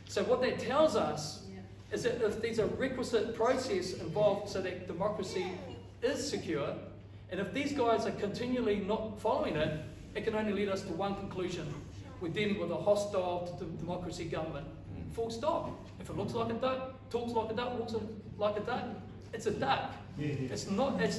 So what that tells us is that if there's a requisite process involved so that democracy is secure, and if these guys are continually not following it, it can only lead us to one conclusion. We're dealing with a hostile to democracy government. Full stop. If it looks like a duck, talks like a duck, walks like a duck, it's a duck. It's not a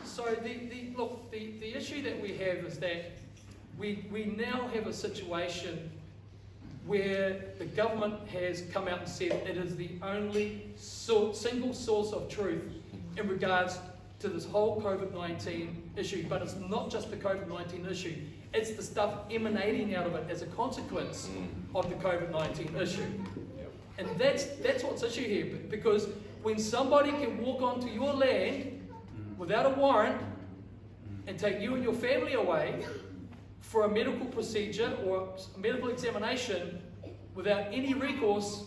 So the issue that we have is that we now have a situation where the government has come out and said it is the only single source of truth in regards to this whole COVID-19 issue. But it's not just the COVID-19 issue, it's the stuff emanating out of it as a consequence of the COVID-19 issue. And that's what's issue here, because when somebody can walk onto your land without a warrant and take you and your family away for a medical procedure or a medical examination without any recourse,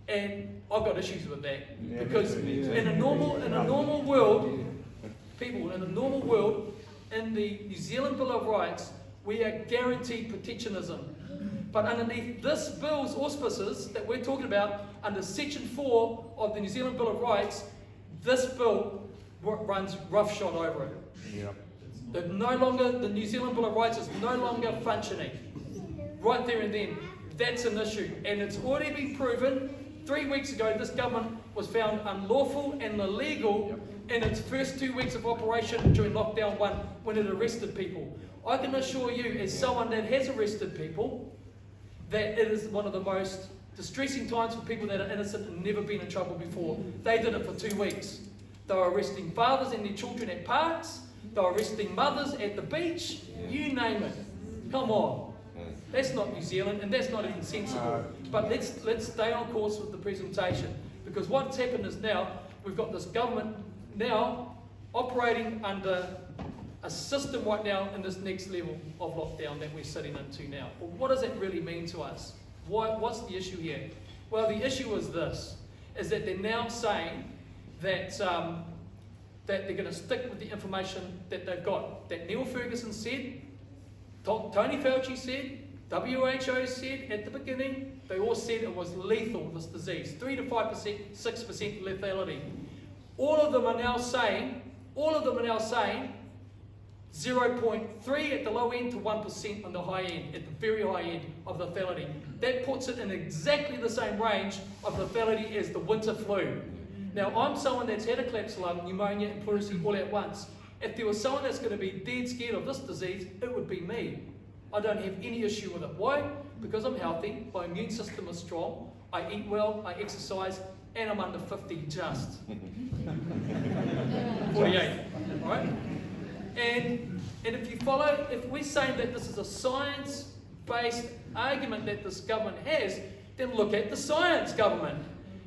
and I've got issues with that, because in a normal world, people in a normal world, in the New Zealand Bill of Rights, we are guaranteed protectionism. But underneath this bill's auspices that we're talking about, under Section 4 of the New Zealand Bill of Rights, this bill runs roughshod over it. Yep. The New Zealand Bill of Rights is no longer functioning. Right there and then, that's an issue. And it's already been proven. 3 weeks ago, this government was found unlawful and illegal in its first 2 weeks of operation during Lockdown 1 when it arrested people. I can assure you, as someone that has arrested people, that it is one of the most distressing times for people that are innocent and never been in trouble before. They did it for 2 weeks. They were arresting fathers and their children at parks. They were arresting mothers at the beach. You name it. Come on. That's not New Zealand, and that's not even sensible. But let's stay on course with the presentation, because what's happened is now we've got this government now operating under a system right now in this next level of lockdown that we're sitting into now. Well, what does that really mean to us? What's the issue here? Well, the issue is this, is that they're now saying that that they're going to stick with the information that they've got. That Neil Ferguson said, Tony Fauci said, WHO said at the beginning, they all said it was lethal, this disease. 3 to 5%, 6% lethality. All of them are now saying 0.3 at the low end to 1% on the high end, at the very high end of lethality. That puts it in exactly the same range of lethality as the winter flu. Now, I'm someone that's had a collapsed lung, pneumonia and pleurisy all at once. If there was someone that's going to be dead scared of this disease, it would be me. I don't have any issue with it. Why? Because I'm healthy, my immune system is strong, I eat well, I exercise, and I'm under 50 just. 48, right? And if we're saying that this is a science-based argument that this government has, then look at the science, government.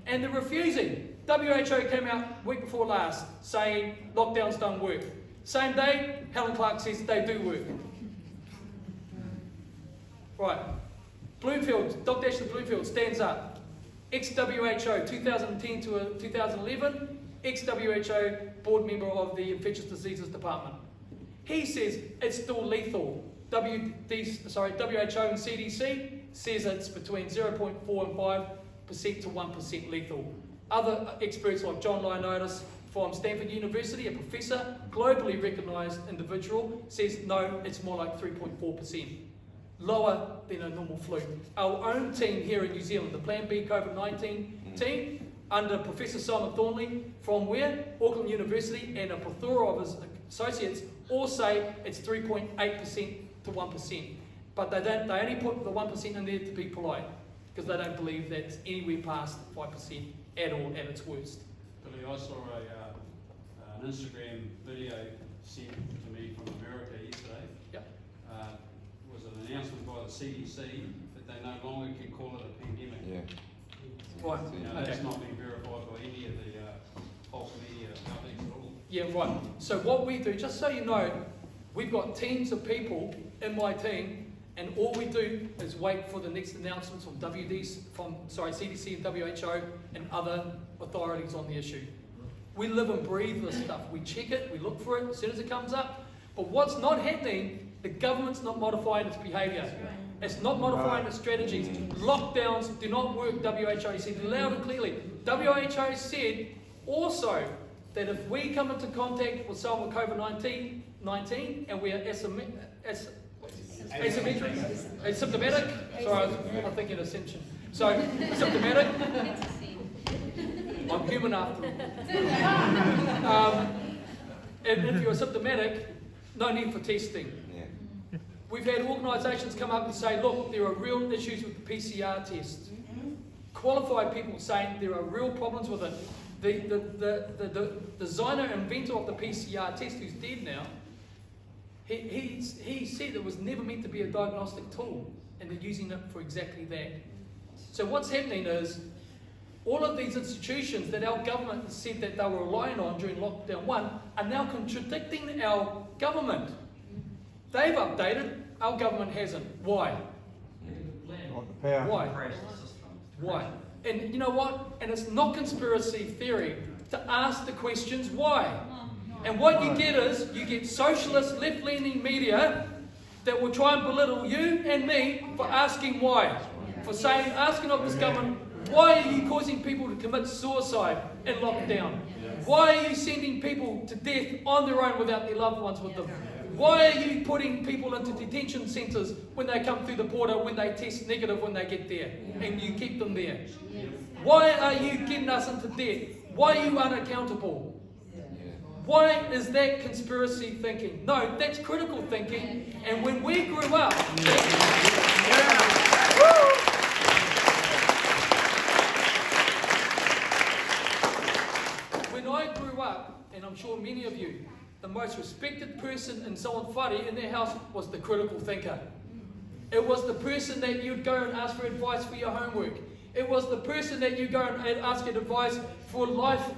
And they're refusing. WHO came out week before last saying lockdowns don't work. Same day, Helen Clark says they do work. Right. Bloomfield, Dr. Ashley Bloomfield stands up. Ex-WHO, 2010 to 2011, ex-WHO board member of the Infectious Diseases Department. He says it's still lethal. WHO and CDC says it's between 0.4 and 5% to 1% lethal. Other experts like John Leonidas from Stanford University, a professor, globally recognised individual, says no, it's more like 3.4%. Lower than a normal flu. Our own team here in New Zealand, the Plan B COVID-19 team, under Professor Simon Thornley, from where? Auckland University, and a plethora of his associates, all say it's 3.8% to 1%. But they only put the 1% in there to be polite, because they don't believe that's anywhere past 5% at all at its worst. Billy, I saw an Instagram video sent to me from America yesterday. Yep. Was an announcement by the CDC that they no longer can call it a pandemic. Yeah. Right. That's Okay. not been verified by any of the false media outlets at all. Yeah, right. So what we do, just so you know, we've got teams of people in my team, and all we do is wait for the next announcements from CDC and WHO and other authorities on the issue. We live and breathe this stuff. We check it, we look for it as soon as it comes up. But what's not happening, the government's not modifying its behaviour. It's not modifying its strategies. Lockdowns do not work, WHO said loud and clearly. WHO said also that if we come into contact with someone with COVID-19 and we are asymptomatic, sorry, I'm thinking ascension. So, symptomatic, I'm human after all. And if you're symptomatic, no need for testing. Yeah. We've had organisations come up and say, look, there are real issues with the PCR test. Qualified people saying there are real problems with it. The designer and inventor of the PCR test, who's dead now, he said it was never meant to be a diagnostic tool, and they're using it for exactly that. So what's happening is, all of these institutions that our government has said that they were relying on during lockdown 1 are now contradicting our government. They've updated, our government hasn't. Why? Got the power. Why? Crash the system. Why? And you know what? And it's not conspiracy theory to ask the questions why. And what you get is, you get socialist, left-leaning media that will try and belittle you and me for asking why. For saying, asking of this government, why are you causing people to commit suicide in lockdown? Why are you sending people to death on their own without their loved ones with them? Why are you putting people into detention centres when they come through the border, when they test negative when they get there, and you keep them there? Why are you getting us into debt? Why are you unaccountable? Why is that conspiracy thinking? No, that's critical thinking. And when we grew up, when I grew up, and I'm sure many of you, the most respected person in someone's whare in their house was the critical thinker. It was the person that you'd go and ask for advice for your homework. It was the person that you go and ask advice for life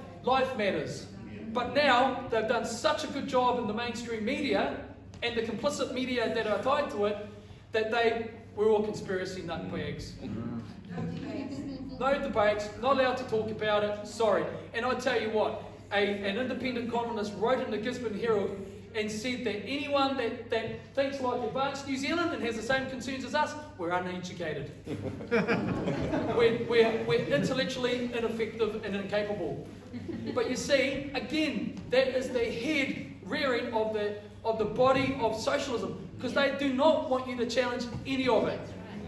matters. But now, they've done such a good job in the mainstream media, and the complicit media that are tied to it, that we're all conspiracy nutbags. No debates, not allowed to talk about it, sorry. And I tell you what, an independent columnist wrote in the Gisborne Herald and said that anyone that thinks like advanced New Zealand and has the same concerns as us, we're uneducated. we're intellectually ineffective and incapable. But you see, again, that is the head rearing of the body of socialism, because they do not want you to challenge any of it.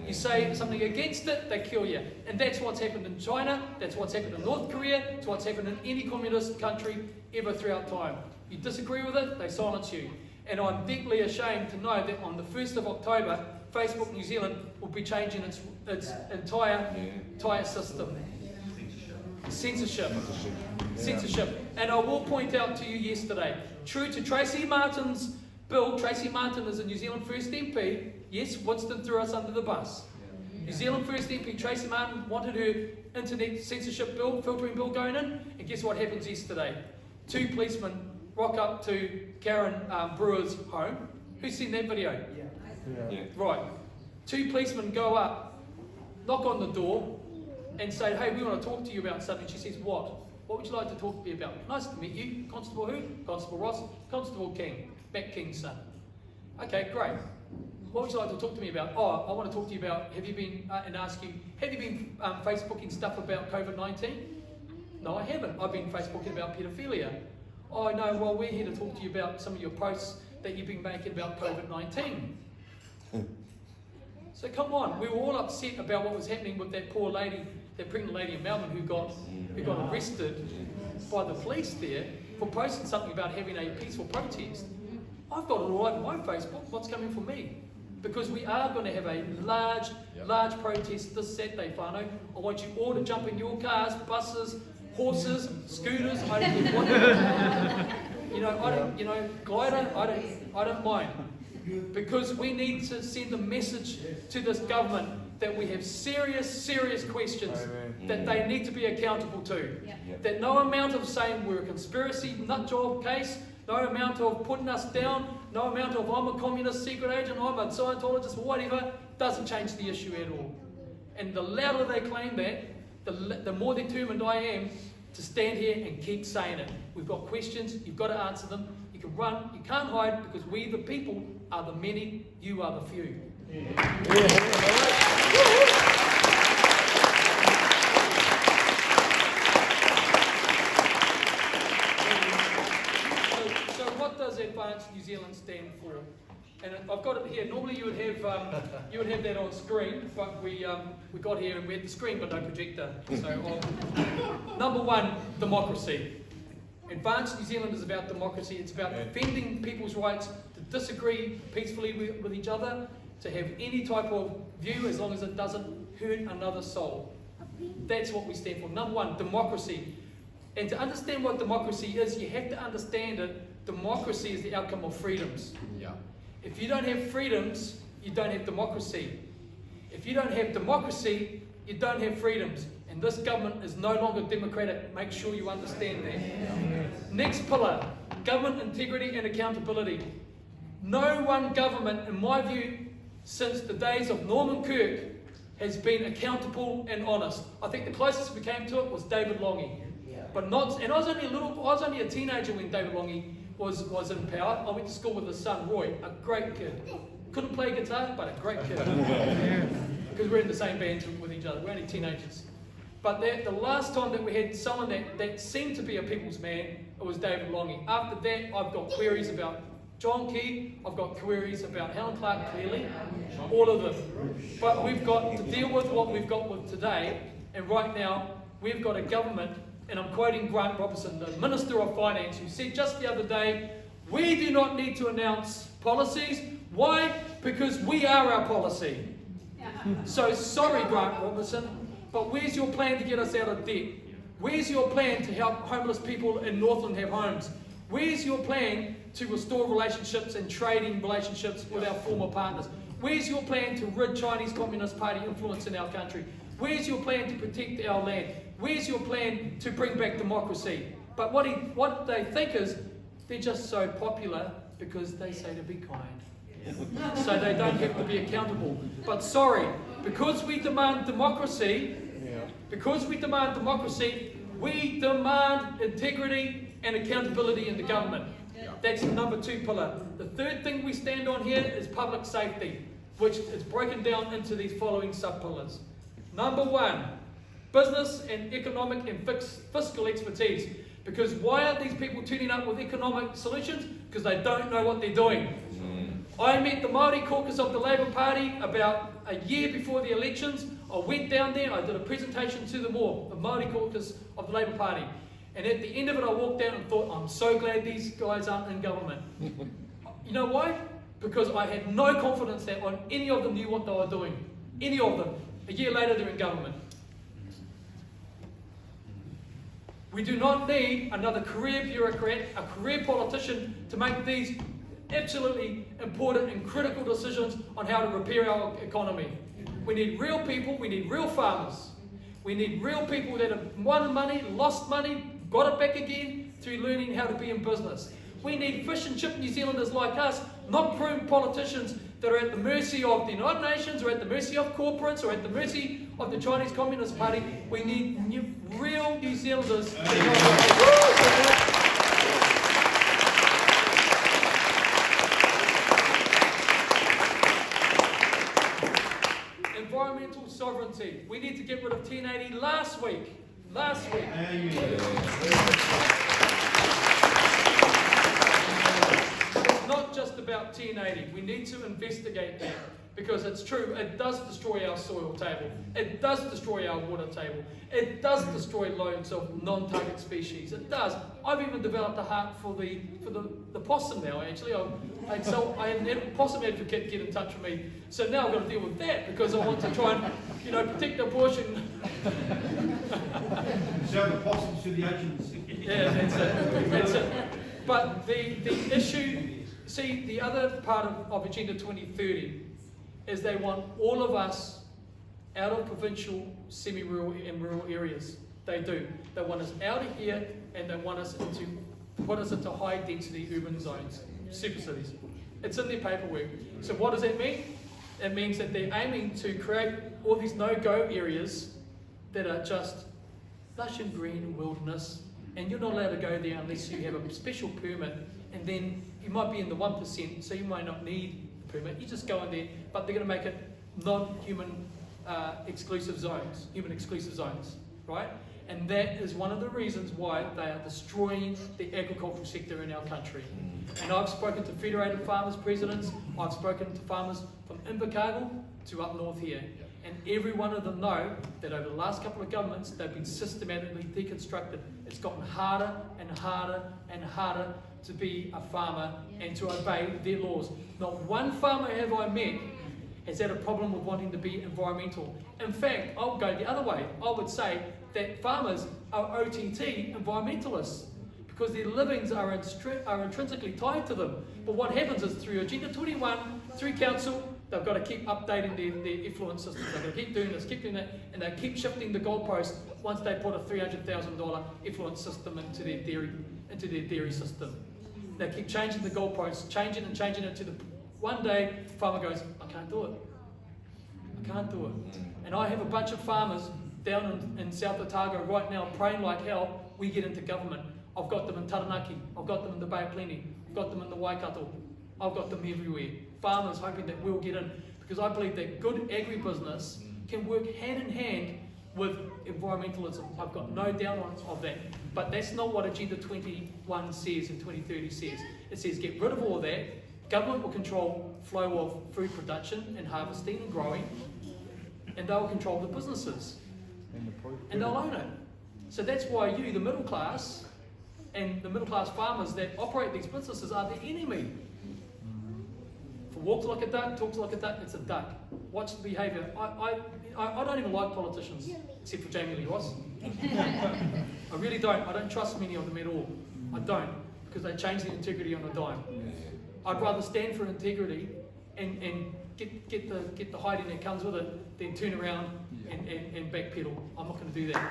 You say something against it, they kill you. And that's what's happened in China, that's what's happened in North Korea, it's what's happened in any communist country ever throughout time. You disagree with it, they silence you. And I'm deeply ashamed to know that on the 1st of October, Facebook New Zealand will be changing its entire system. Censorship. And I will point out to you yesterday, true to Tracy Martin's bill, Tracy Martin is a New Zealand First MP. Yes, Winston threw us under the bus. New Zealand First MP Tracy Martin wanted her internet censorship bill, filtering bill going in, and guess what happens yesterday? 2 policemen rock up to Karen Brewer's home. Who's seen that video? Yeah. Right. 2 policemen go up, knock on the door, and say, hey, we want to talk to you about something. She says, what? What would you like to talk to me about? Nice to meet you. Constable who? Constable Ross. Constable King. Matt King's son. Okay, great. What would you like to talk to me about? Oh, I want to talk to you about, have you been Facebooking stuff about COVID-19? No, I haven't. I've been Facebooking about pedophilia. Oh, no, well, we're here to talk to you about some of your posts that you've been making about COVID-19. So come on, we were all upset about what was happening with that poor lady, that pregnant lady in Melbourne who got arrested by the police there for posting something about having a peaceful protest. I've got it all over my Facebook. What's coming for me? Because we are going to have a large protest this Saturday, whānau. I want you all to jump in your cars, buses, horses, scooters. I don't care what. Glider. I don't mind. Because we need to send a message to this government that we have serious questions that they need to be accountable to. That no amount of saying we're a conspiracy nut job case, no amount of putting us down, no amount of I'm a communist secret agent, I'm a Scientologist, or whatever, doesn't change the issue at all. And the louder they claim that, the more determined I am to stand here and keep saying it. We've got questions, you've got to answer them. You can run, you can't hide, because we the people are the many, you are the few. So what does Advanced New Zealand stand for? And I've got it here. Normally you would have that on screen, but we got here and we had the screen but no projector. So number 1, democracy. Advanced New Zealand is about democracy. It's about defending people's rights to disagree peacefully with each other, to have any type of view as long as it doesn't hurt another soul. That's what we stand for. Number 1, democracy. And to understand what democracy is, you have to understand it. Democracy is the outcome of freedoms. If you don't have freedoms, you don't have democracy. If you don't have democracy, you don't have freedoms. And this government is no longer democratic. Make sure you understand that. Next pillar, government integrity and accountability. No one government, in my view, since the days of Norman Kirk, has been accountable and honest. I think the closest we came to it was David Lange. But not, and I was only a teenager when David Lange was in power. I went to school with his son Roy, a great kid. Couldn't play guitar, but a great kid. Because we're in the same band with each other. We're only teenagers. But the last time that we had someone that seemed to be a people's man, it was David Longy. After that, I've got queries about John Key, I've got queries about Helen Clark clearly, all of them. But we've got to deal with what we've got with today, and right now, we've got a government, and I'm quoting Grant Robertson, the Minister of Finance, who said just the other day, we do not need to announce policies. Why? Because we are our policy. So sorry, Grant Robertson, but where's your plan to get us out of debt? Where's your plan to help homeless people in Northland have homes? Where's your plan to restore relationships and trading relationships with our former partners? Where's your plan to rid Chinese Communist Party influence in our country? Where's your plan to protect our land? Where's your plan to bring back democracy? But what they think is, they're just so popular because they say to be kind. So they don't have to be accountable. But sorry, because we demand democracy, we demand integrity and accountability in the government. That's the number 2 pillar. The third thing we stand on here is public safety, which is broken down into these following sub-pillars. Number 1, business and economic and fiscal expertise. Because why aren't these people tuning up with economic solutions? Because they don't know what they're doing. I met the Māori caucus of the Labour Party about a year before the elections. I went down there, I did a presentation to them all, the Māori caucus of the Labour Party. And at the end of it, I walked out and thought, I'm so glad these guys aren't in government. You know why? Because I had no confidence that any of them knew what they were doing. Any of them. A year later, they're in government. We do not need another career bureaucrat, a career politician to make these absolutely important and critical decisions on how to repair our economy. We need real people, we need real farmers. We need real people that have won money, lost money, got it back again through learning how to be in business. We need fish and chip New Zealanders like us, not prune politicians that are at the mercy of the United Nations or at the mercy of corporates or at the mercy of the Chinese Communist Party. We need real New Zealanders. Environmental sovereignty. We need to get rid of 1080 last week. It's not just about 1080. We need to investigate that because it's true. It does destroy our soil table. It does destroy our water table. It does destroy loads of non-target species. It does. I've even developed a heart for the possum now. Actually, I had a possum advocate get in touch with me. So now I've got to deal with that because I want to try and protect the portion. Sell the possums to the Asians. Yeah, that's it. But the issue, see, the other part of Agenda 2030 is they want all of us out of provincial, semi-rural and rural areas. They do. They want us out of here and they want us put us into high-density urban zones, super cities. It's in their paperwork. So what does that mean? It means that they're aiming to create all these no-go areas that are just lush and green wilderness, and you're not allowed to go there unless you have a special permit, and then you might be in the 1%, so you might not need the permit. You just go in there, but they're going to make it non-human exclusive zones, human exclusive zones, right? And that is one of the reasons why they are destroying the agricultural sector in our country. And I've spoken to Federated Farmers presidents, I've spoken to farmers from Invercargill to up north here. And every one of them know that over the last couple of governments, they've been systematically deconstructed. It's gotten harder and harder and harder to be a farmer and to obey their laws. Not one farmer have I met has had a problem with wanting to be environmental. In fact, I'll go the other way. I would say that farmers are OTT environmentalists because their livings are intrinsically tied to them. But what happens is through Agenda 21, through council, they've got to keep updating their effluent systems. They've got to keep doing this, keep doing that, and they keep shifting the goalpost once they put a $300,000 effluent system into their dairy system. They keep changing the goalposts, changing it to the one day farmer goes, I can't do it. And I have a bunch of farmers down in South Otago right now praying like hell, we get into government. I've got them in Taranaki, I've got them in the Bay of Plenty, I've got them in the Waikato, I've got them everywhere. Farmers hoping that we'll get in, because I believe that good agribusiness can work hand in hand with environmentalism. I've got no doubt of that. But that's not what Agenda 21 says and 2030 says. It says get rid of all of that. Government will control flow of food production and harvesting and growing, and they'll control the businesses. And they'll own it. So that's why you, the middle class, and the middle class farmers that operate these businesses are the enemy. If it walks like a duck, talks like a duck, it's a duck. Watch the behaviour. I don't even like politicians, except for Jamie Lee Ross. I really don't. I don't trust many of them at all. I don't, because they change the integrity on a dime. I'd rather stand for integrity and get the hiding that comes with it than turn around and backpedal. I'm not going to do that.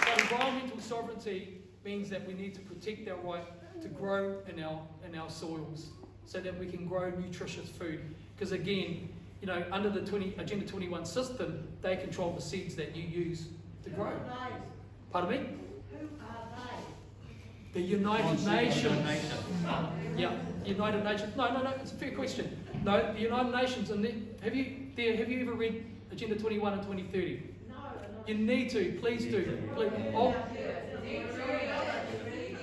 But environmental sovereignty means that we need to protect our right to grow in our soils, so that we can grow nutritious food. Because again, you know, under the Agenda 21 system, they control the seeds that you use to grow. Who are they? Pardon me? Who are they? The United Nations. Yeah, United Nations. No, it's a fair question. No, the United Nations. And have you ever read Agenda 21 and 2030? No, You need to. Please do. Please. Oh,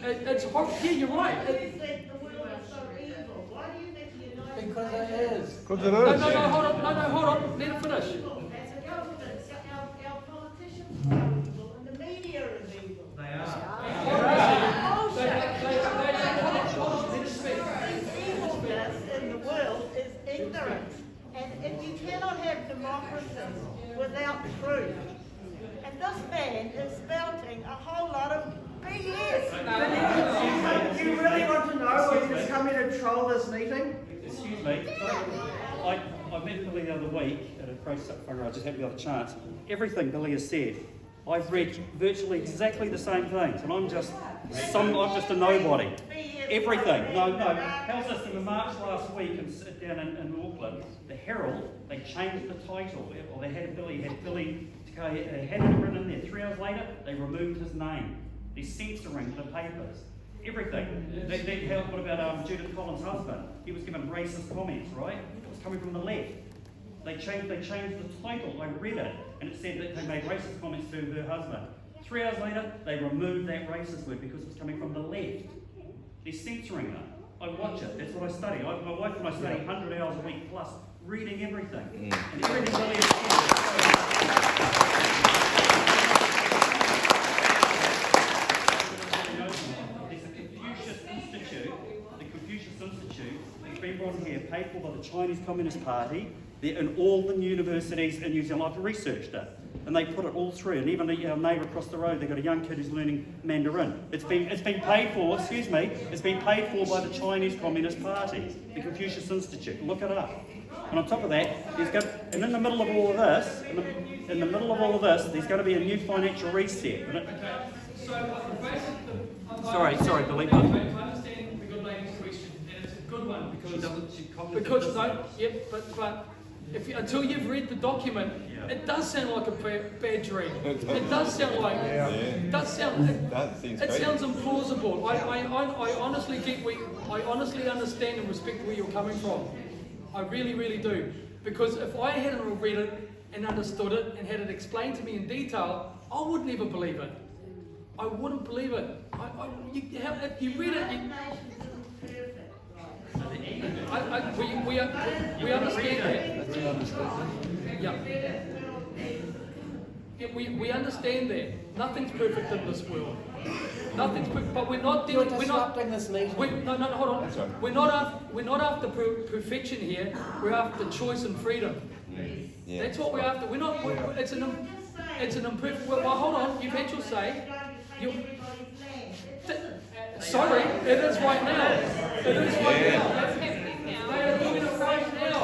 it's horrible. Yeah, you're right. Why do you think the world is so evil? Why do you think the United Because it Nations is. Because it No, is. hold on. Let it finish. evil? As a government, our politicians are evil, and the media is evil. They are. Evilness in the world is ignorance, and if you cannot have democracy without truth. And this man is spouting a whole lot of BS. Do you really want to know who's just come here to troll this meeting? Excuse me. I met Billy the other week at a process up front. I just had the other chance. Everything Billy has said, I've read virtually exactly the same things, and I'm just a nobody. Everything. No. How's this? In the March last week down in Auckland, the Herald, they changed the title. Or they had Billy Te Kahika, they had him written in there. 3 hours later, they removed his name. They're censoring the papers. Everything. What about Judith Collins' husband? He was given racist comments, right? It was coming from the left. They changed the title. I read it, and it said that they made racist comments to her husband. 3 hours later, they removed that racist word because it was coming from the left. They're censoring it. I watch it. That's what I study. My wife and I study 100 hours a week plus, reading everything. And everything Billy has There's a Confucius Institute. The Confucius Institute has been brought in here, paid for by the Chinese Communist Party. They're in all the universities in New Zealand. I've researched it. And they put it all through. And even our neighbour across the road, they've got a young kid who's learning Mandarin. It's been paid for, it's been paid for by the Chinese Communist Party, the Confucius Institute. Look it up. And on top of that, and in the middle of all of this, in the middle of all of this, there's going to be a new financial reset. Sorry, Billy. I understand the good lady's question, and it's a good one because but until you've read the document, it does sound like a bad dream. It does sound like it sounds implausible. I honestly I honestly understand and respect where you're coming from. I really, really do. Because if I hadn't read it and understood it and had it explained to me in detail, I would never believe it. I wouldn't believe it. If you read it, we understand that. Yeah, we understand that. Nothing's perfect in this world. Nothing's perfect, but we're not dealing. We're not this meeting. No, hold on. Sorry. We're not after perfection here. We're after choice and freedom. Yeah. That's what we're after. We're not. It's an imperfect. Well, hold on. You've had your say. Sorry, it is right now. It is right now. They are doing it right now.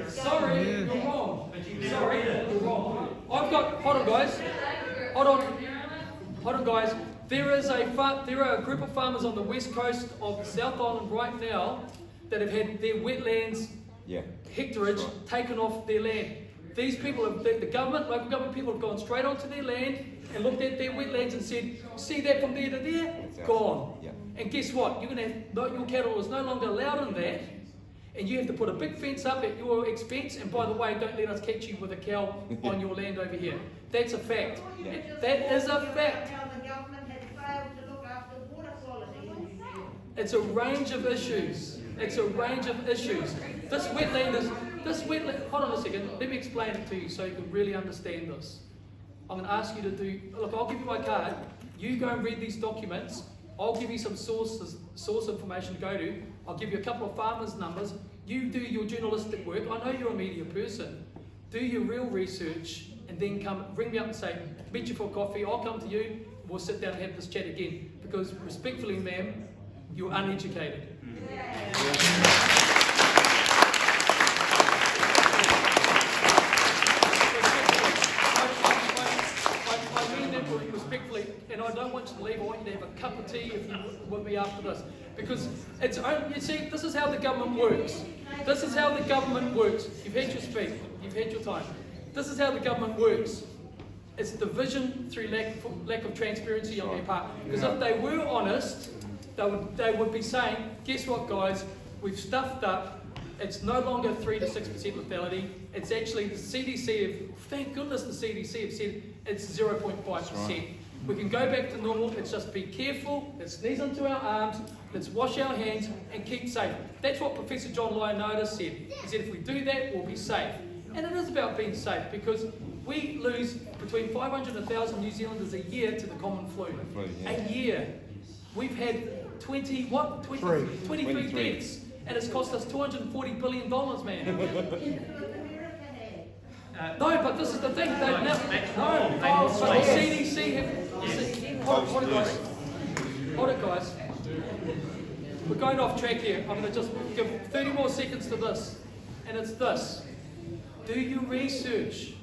Sorry, you're wrong. Sorry, you're wrong. Hold on, guys. Hold on, guys. There are a group of farmers on the west coast of the South Island right now that have had their wetlands hectarage taken off their land. These people, the government, local government people have gone straight onto their land and looked at their wetlands and said, see that from there to there? Gone. And guess what? You're going to have, your cattle is no longer allowed in that, and you have to put a big fence up at your expense, and by the way, don't let us catch you with a cow on your land over here. That's a fact. That is a fact. How the government had failed to look after water quality in New Zealand. It's a range of issues. It's a range of issues. This wetland, hold on a second, let me explain it to you so you can really understand this. I'm going to ask you to do, look, I'll give you my card, you go and read these documents, I'll give you some source information to go to, I'll give you a couple of farmers' numbers, you do your journalistic work, I know you're a media person, do your real research, and then come, ring me up and say, meet you for coffee, I'll come to you, we'll sit down and have this chat again, because respectfully, ma'am, you're uneducated. I mean that respectfully, and I don't want you to leave. I want you to have a cup of tea if you with me after this, because it's only, you see, this is how the government works. This is how the government works. You've had your speak. You've had your time. This is how the government works. It's division through lack of transparency on their part. Because if they were honest, they would be saying, guess what, guys? We've stuffed up. It's no longer 3 to 6% lethality. It's actually the CDC thank goodness the CDC have said it's 0.5%. We can go back to normal. Let's just be careful. Let's sneeze into our arms. Let's wash our hands and keep safe. That's what Professor John Leonidas said. He said if we do that, we'll be safe. And it is about being safe because we lose between 500 and 1,000 New Zealanders a year to the common flu. A year. We've had 23 deaths, and it's cost us $240 billion, man. No, but this is the thing. But the CDC have... Hold it, guys. We're going off track here. I'm going to just give 30 more seconds to this. And it's this. Do your research.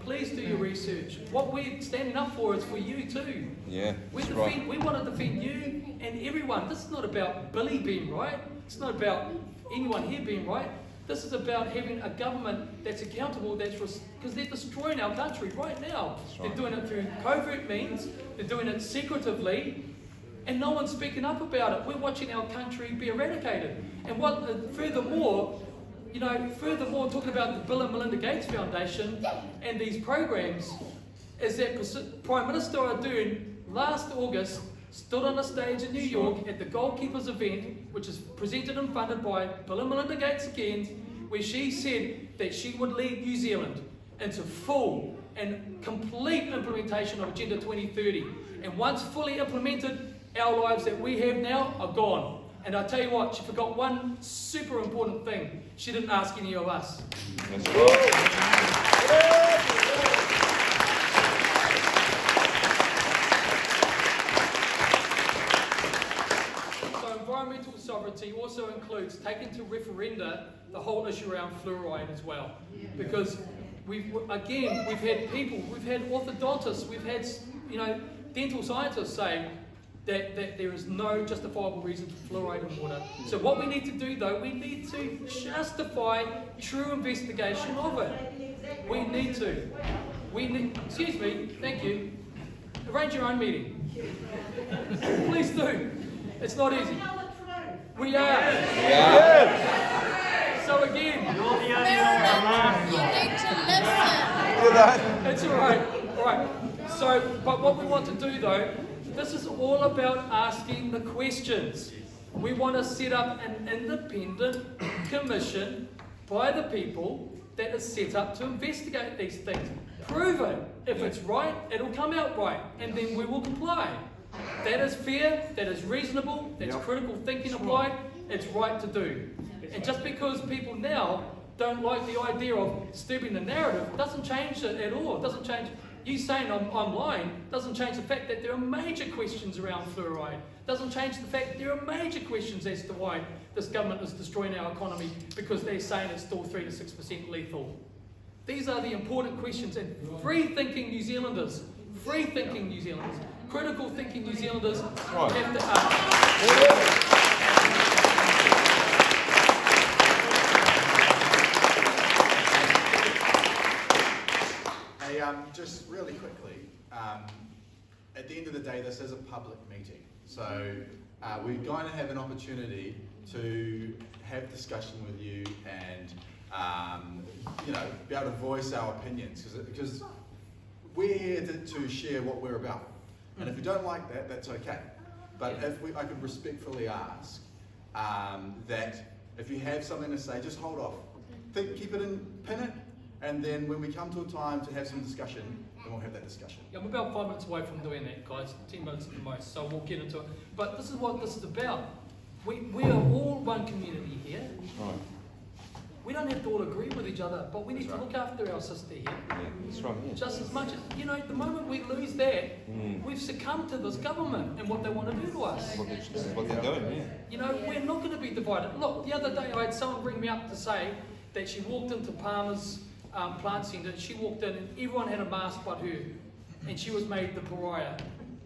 Please do your research. What we're standing up for is for you too. We want to defend you and everyone. This is not about Billy being right. It's not about anyone here being right. This is about having a government that's accountable, because they're destroying our country right now. They're doing it through covert means, they're doing it secretively, and no one's speaking up about it. We're watching our country be eradicated. And furthermore, talking about the Bill and Melinda Gates Foundation and these programs, is that Prime Minister Ardern last August stood on a stage in New York at the Goalkeepers event, which is presented and funded by Bill and Melinda Gates again, where she said that she would lead New Zealand into full and complete implementation of Agenda 2030. And once fully implemented, our lives that we have now are gone. And I tell you what, she forgot one super important thing. She didn't ask any of us. That's right. So environmental sovereignty also includes taking to referenda the whole issue around fluoride as well. Because we've had people, we've had orthodontists, we've had dental scientists say that there is no justifiable reason for fluoride in water. So what we need to do though, we need to justify true investigation of it. We need to. Excuse me, thank you. Arrange your own meeting. Please do. It's not easy. We are. So again. You're the only one. You need to listen. It's alright. Alright. So, but what we want to do though, this is all about asking the questions. We want to set up an independent commission by the people that is set up to investigate these things. Prove it. If it's right, it'll come out right, and then we will comply. That is fair, that is reasonable, that's critical thinking applied, it's right to do. And just because people now don't like the idea of disturbing the narrative, doesn't change it at all. It doesn't change. You saying I'm lying doesn't change the fact that there are major questions around fluoride. Doesn't change the fact that there are major questions as to why this government is destroying our economy because they're saying it's still 3 to 6% lethal. These are the important questions, and free-thinking New Zealanders, critical thinking New Zealanders have to ask. just really quickly, at the end of the day, this is a public meeting. So we're going to have an opportunity to have discussion with you and be able to voice our opinions, because we're here to share what we're about. And if you don't like that, that's okay. But I could respectfully ask that if you have something to say, just hold off. Keep it in, pin it, and then when we come to a time to have some discussion, then we'll have that discussion. Yeah, we're about 5 minutes away from doing that, guys. 10 minutes at the most, so we'll get into it. But this is what this is about. We are all one community here. Right. We don't have to all agree with each other, but we need to look after our sister here. Yeah, that's right. Yeah. Just as much as, the moment we lose that, we've succumbed to this government and what they want to do to us. This is what they're doing, yeah. We're not going to be divided. Look, the other day I had someone ring me up to say that she walked into Palmer's plant centre, she walked in and everyone had a mask but her. And she was made the pariah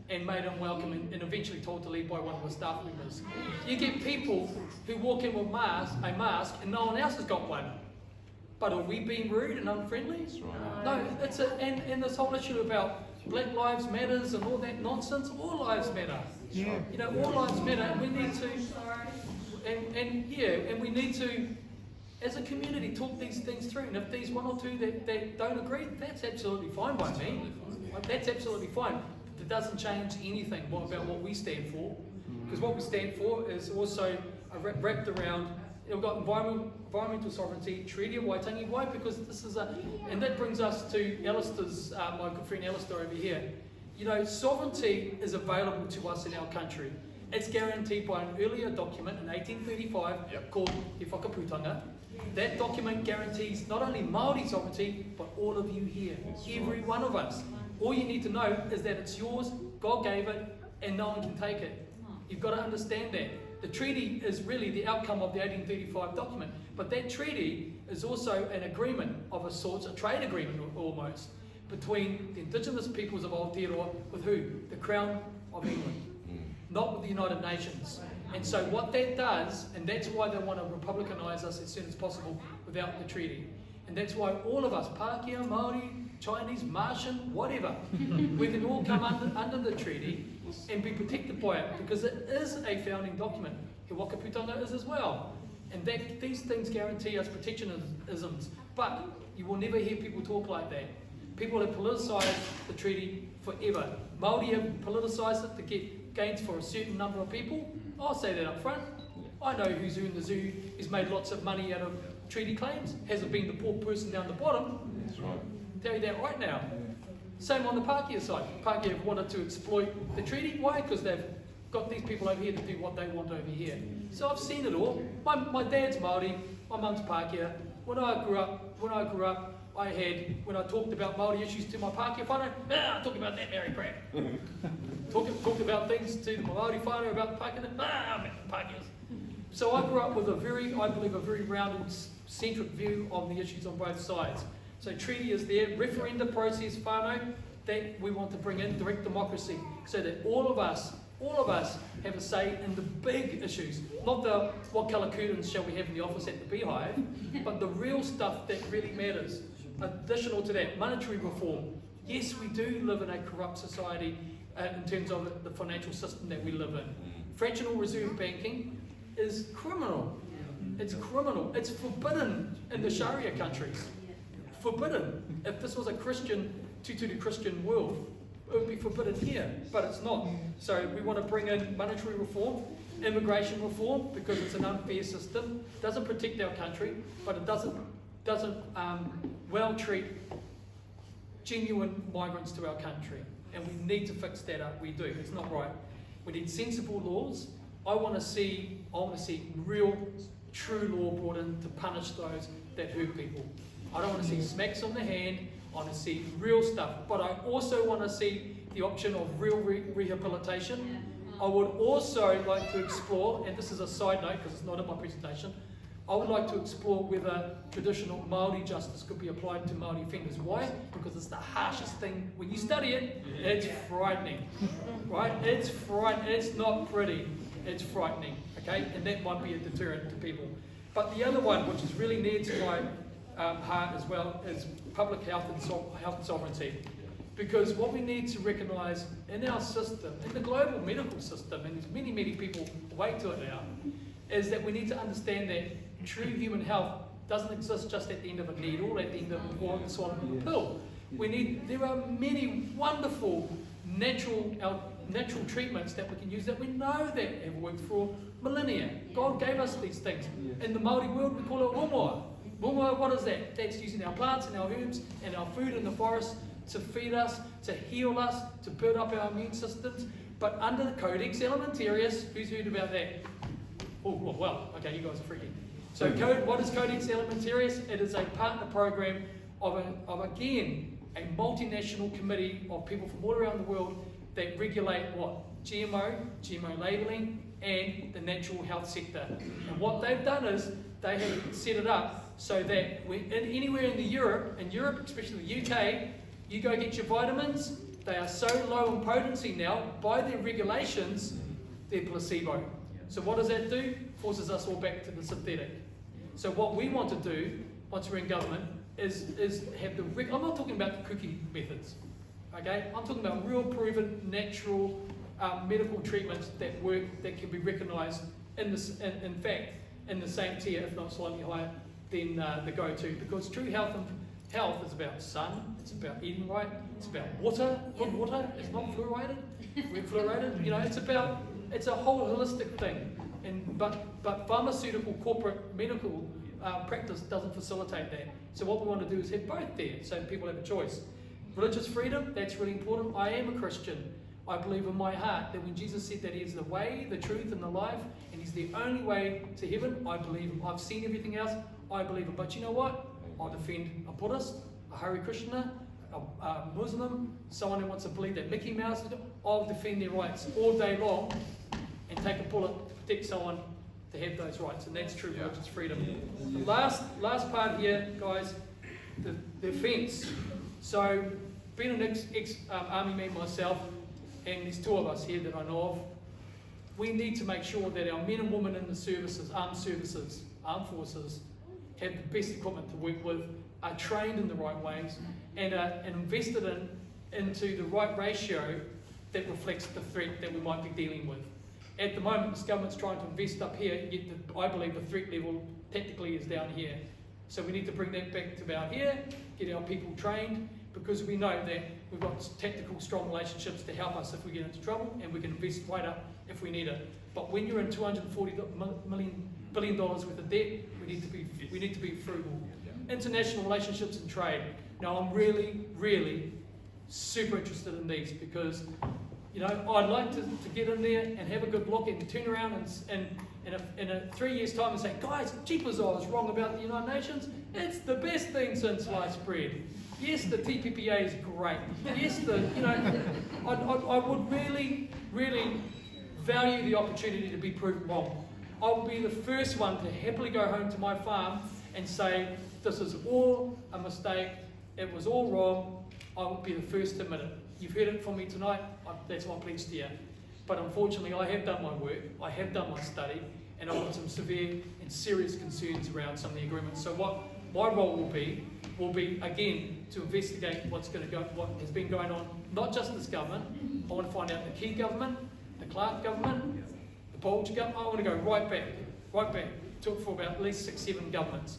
and made unwelcome and eventually told to leave by one of the staff members. You get people who walk in with a mask and no one else has got one. But are we being rude and unfriendly? That's right. No, and this whole issue about Black Lives Matters and all that nonsense, all lives matter. Yeah. All lives matter, and we need to, and we need to, as a community, talk these things through. And if there's one or two that don't agree, that's absolutely fine by me. That's absolutely fine. It doesn't change anything about what we stand for, because what we stand for is also wrapped around. We've got environmental sovereignty, Treaty of Waitangi. Why? Because this is and that brings us to Alistair's, my good friend Alistair over here. Sovereignty is available to us in our country. It's guaranteed by an earlier document in 1835 called Te Whakaputanga. That document guarantees not only Māori sovereignty, but all of you here, every one of us. All you need to know is that it's yours, God gave it, and no one can take it. You've got to understand that. The treaty is really the outcome of the 1835 document, but that treaty is also an agreement of a sort, a trade agreement almost, between the indigenous peoples of Aotearoa with who? The Crown of England, not with the United Nations. And so what that does, and that's why they want to republicanise us as soon as possible without the treaty. And that's why all of us, Pākehā, Māori, Chinese, Martian, whatever, we can all come under the treaty and be protected by it, because it is a founding document. He Whakaputanga is as well. And these things guarantee us protectionisms. But you will never hear people talk like that. People have politicised the treaty forever. Māori have politicised it to get gains for a certain number of people. I'll say that up front. I know who's who in the zoo, who's made lots of money out of treaty claims, hasn't been the poor person down the bottom. That's right. I'll tell you that right now. Same on the Pākehā side. Pākehā have wanted to exploit the treaty. Why? Because they've got these people over here to do what they want over here. So I've seen it all. My dad's Māori, my mum's Pākehā. When I grew up, I had, when I talked about Māori issues to my Pākehā whānau, I talked about that merry crap. Talked about things to my Māori whānau about the Pākehās. So I grew up with I believe a very rounded, centric view on the issues on both sides. So treaty is there, referenda process whānau, that we want to bring in direct democracy, so that all of us have a say in the big issues, not the what colour curtains shall we have in the office at the Beehive, but the real stuff that really matters. Additional to that, monetary reform. Yes, we do live in a corrupt society in terms of the financial system that we live in. Fractional reserve banking is criminal. It's criminal. It's forbidden in the Sharia countries. Forbidden. If this was a Christian, tutu Christian world, it would be forbidden here, but it's not. So we want to bring in monetary reform, immigration reform, because it's an unfair system. Doesn't protect our country, but it doesn't well treat genuine migrants to our country, and we need to fix that up. We do. It's not right. We need sensible laws. I want to see real, true law brought in to punish those that hurt people. I don't want to see smacks on the hand. I want to see real stuff, but I also want to see the option of real rehabilitation. I would also like to explore, and this is a side note because it's not in my presentation, I would like to explore whether traditional Māori justice could be applied to Māori offenders. Why? Because it's the harshest thing. When you study it, it's frightening, right? It's frightening. It's not pretty. It's frightening, okay? And that might be a deterrent to people. But the other one, which is really near to my heart as well as public health and sovereignty. Because what we need to recognise in our system, in the global medical system, and there's many, many people awake to it now, is that we need to understand that true human health doesn't exist just at the end of a needle, at the end of a swallowing a pill. There are many wonderful natural treatments that we can use that we know that have worked for millennia. God gave us these things. In the Māori world, we call it rongoa. Rongoa, what is that? That's using our plants and our herbs and our food in the forest to feed us, to heal us, to build up our immune systems. But under the Codex Alimentarius, who's heard about that? Oh, well, okay, you guys are freaking. So what is Codex Alimentarius? It is a partner program of again, a multinational committee of people from all around the world that regulate what? GMO labelling, and the natural health sector. And what they've done is they have set it up so that anywhere in Europe, especially the UK, you go get your vitamins, they are so low in potency now, by their regulations, they're placebo. So what does that do? Forces us all back to the synthetic. So what we want to do, once we're in government, is have I'm not talking about the cookie methods, okay? I'm talking about real proven, natural, medical treatments that work, that can be recognised in fact, in the same tier, if not slightly higher, than the go-to. Because true health is about sun, it's about eating right, it's about water, good water, it's not fluoridated, we're fluoridated, it's a whole holistic thing. But pharmaceutical, corporate, medical practice doesn't facilitate that. So what we want to do is have both there, so people have a choice. Religious freedom, that's really important. I am a Christian. I believe in my heart that when Jesus said that He is the way, the truth, and the life, and He's the only way to heaven, I believe Him. I've seen everything else, I believe Him. But you know what? I'll defend a Buddhist, a Hare Krishna, a Muslim, someone who wants to believe that Mickey Mouse, I'll defend their rights all day long and take a bullet to protect someone to have those rights, and that's true religious freedom. The last part here, guys, the offence. So, being an ex-army man myself, and there's two of us here that I know of, we need to make sure that our men and women in the services, armed forces, have the best equipment to work with, are trained in the right ways, and invested into the right ratio that reflects the threat that we might be dealing with. At the moment, this government's trying to invest up here, yet I believe the threat level tactically is down here. So we need to bring that back to about here, get our people trained, because we know that we've got tactical, strong relationships to help us if we get into trouble, and we can invest right up if we need it. But when you're in $240 billion worth of debt, we need to be frugal. International relationships and trade. Now, I'm really, really super interested in these because, I'd like to get in there and have a good look and turn around and in a 3 years' time and say, guys, jeepers, I was wrong about the United Nations. It's the best thing since sliced bread. Yes, the TPPA is great. Yes, I would really, really value the opportunity to be proven wrong. I will be the first one to happily go home to my farm and say, this is all a mistake, it was all wrong. I will be the first to admit it. You've heard it from me tonight, that's my pledge to you. But unfortunately, I have done my work, I have done my study, and I've got some severe and serious concerns around some of the agreements. So what my role will be again, to investigate what has been going on, not just this government. I want to find out the Key government, the Clark government, the Bolger government. I want to go right back, took for about at least 6-7 governments.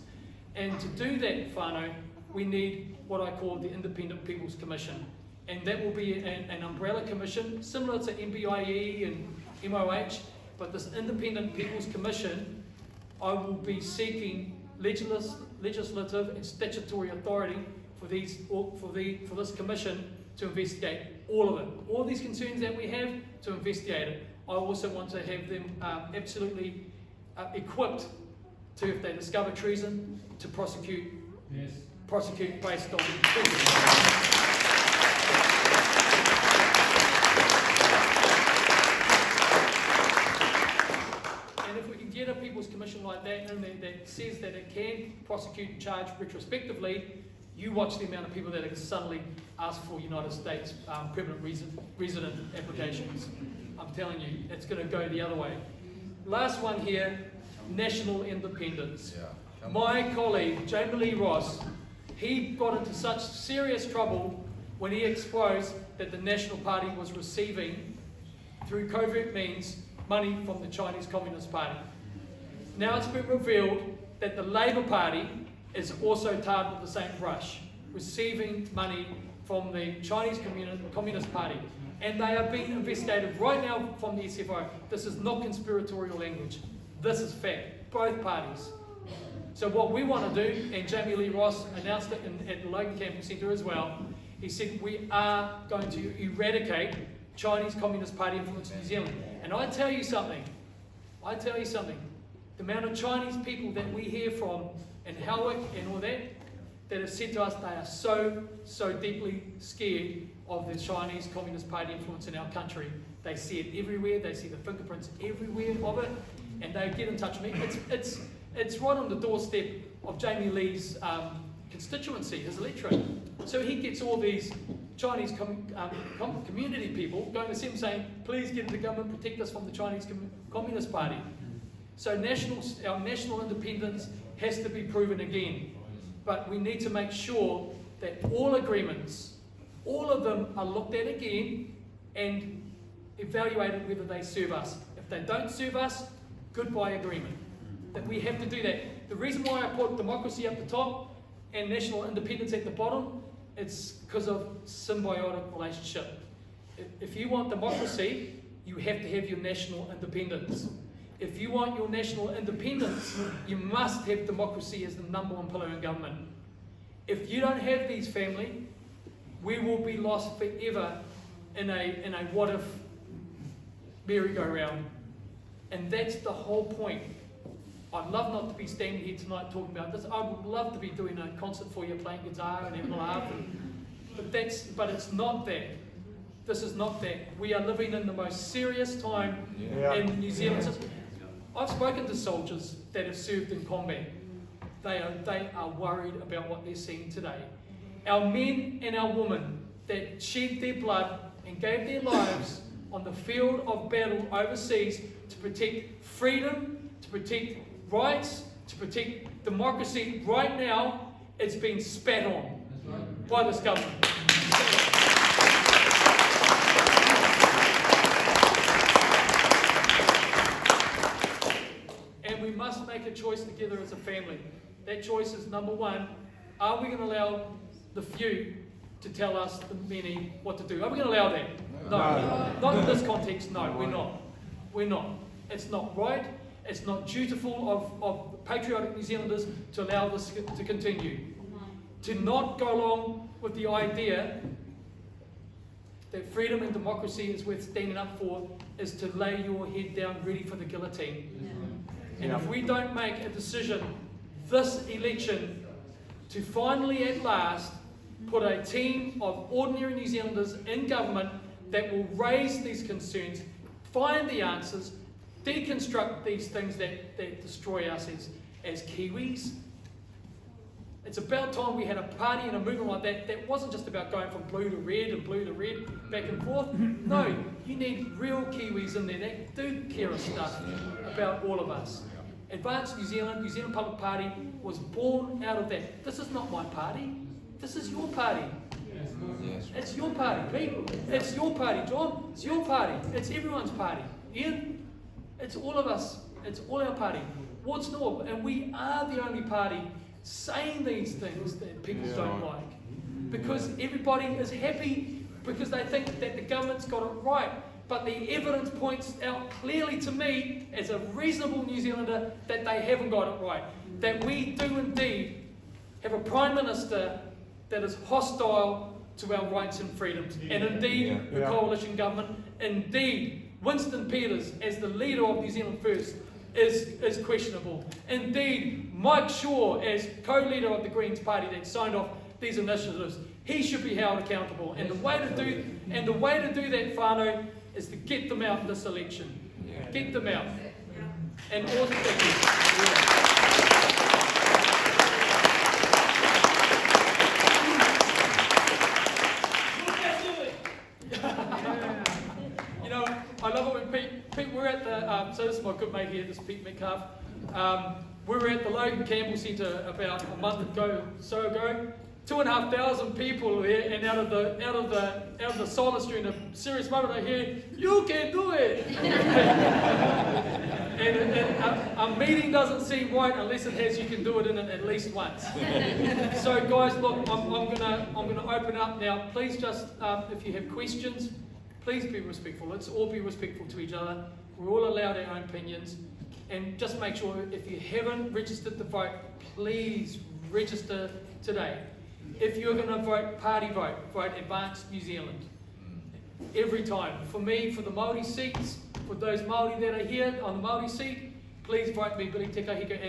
And to do that, whānau, we need what I call the Independent People's Commission. And that will be an umbrella commission, similar to MBIE and MOH, but this Independent People's Commission, I will be seeking legislative and statutory authority for this commission to investigate all of it. All these concerns that we have, to investigate it. I also want to have them absolutely equipped to, if they discover treason, to prosecute based on treason. Get a People's Commission like that, and that says that it can prosecute and charge retrospectively, you watch the amount of people that are suddenly ask for United States permanent resident applications. I'm telling you, it's going to go the other way. Last one here, national independence. My colleague, Jamie Lee Ross, he got into such serious trouble when he exposed that the National Party was receiving, through covert means, money from the Chinese Communist Party. Now it's been revealed that the Labour Party is also tarred with the same brush, receiving money from the Chinese Communist Party. And they are being investigated right now from the SFO. This is not conspiratorial language. This is fact. Both parties. So what we want to do, and Jamie Lee Ross announced it at the Logan Camping Centre as well, he said we are going to eradicate Chinese Communist Party influence in New Zealand. And I tell you something, the amount of Chinese people that we hear from in Howick and all that, that have said to us they are so deeply scared of the Chinese Communist Party influence in our country. They see it everywhere, they see the fingerprints everywhere of it, and they get in touch with me. It's right on the doorstep of Jamie Lee's constituency, his electorate. So he gets all these Chinese community people going to see him saying, please get into government, protect us from the Chinese Communist Party. So our national independence has to be proven again. But we need to make sure that all agreements, all of them are looked at again and evaluated whether they serve us. If they don't serve us, goodbye agreement. That we have to do that. The reason why I put democracy up the top and national independence at the bottom, it's because of symbiotic relationship. If you want democracy, you have to have your national independence. If you want your national independence, you must have democracy as the number one pillar in government. If you don't have these, family, we will be lost forever in a what-if merry-go-round. And that's the whole point. I'd love not to be standing here tonight talking about this. I would love to be doing a concert for you, playing guitar and having a laugh. But it's not that. This is not that. We are living in the most serious time in New Zealand. I've spoken to soldiers that have served in combat. They are worried about what they're seeing today. Our men and our women that shed their blood and gave their lives on the field of battle overseas to protect freedom, to protect rights, to protect democracy, right now, it's been spat on by this government. And we must make a choice together as a family. That choice is number one, are we going to allow the few to tell us, the many, what to do? Are we going to allow that? No. Not in this context, no, we're not. We're not. It's not right. It's not dutiful of patriotic New Zealanders to allow this to continue. To not go along with the idea that freedom and democracy is worth standing up for is to lay your head down ready for the guillotine. And if we don't make a decision this election to finally at last put a team of ordinary New Zealanders in government that will raise these concerns, find the answers, deconstruct these things that destroy us as Kiwis. It's about time we had a party and a movement like that wasn't just about going from blue to red and blue to red, back and forth. No, you need real Kiwis in there that do care of stuff about all of us. Advanced New Zealand Public Party was born out of that. This is not my party. This is your party. It's your party, Pete. It's your party, John. It's your party. It's everyone's party. Ian, it's all of us. It's all our party. What's North? And we are the only party saying these things that people don't like. Because everybody is happy because they think that the government's got it right. But the evidence points out clearly to me, as a reasonable New Zealander, that they haven't got it right. That we do indeed have a Prime Minister that is hostile to our rights and freedoms. And indeed, the coalition government, indeed, Winston Peters, as the leader of New Zealand First, is questionable. Indeed, Mike Shaw, as co-leader of the Greens Party that signed off these initiatives, he should be held accountable. And the way to do that, whānau, is to get them out in this election. Get them out. And all the You know, I love it when Pete, we're at the, so this is my good mate here, this is Pete Metcalf. We were at the Logan Campbell Centre about a month ago, 2,500 people there, and out of the solicitude, in a serious moment, I hear, "You can do it." and a meeting doesn't seem right unless it has "you can do it" in it at least once. So, guys, look, I'm gonna open up now. Please just, if you have questions, please be respectful. Let's all be respectful to each other. We're all allowed our own opinions, and just make sure if you haven't registered to vote, please register today. If you're going to vote, party vote, vote Advance New Zealand. Every time. For me, for the Māori seats, for those Māori that are here on the Māori seat, please vote me, Billy Te Kahika,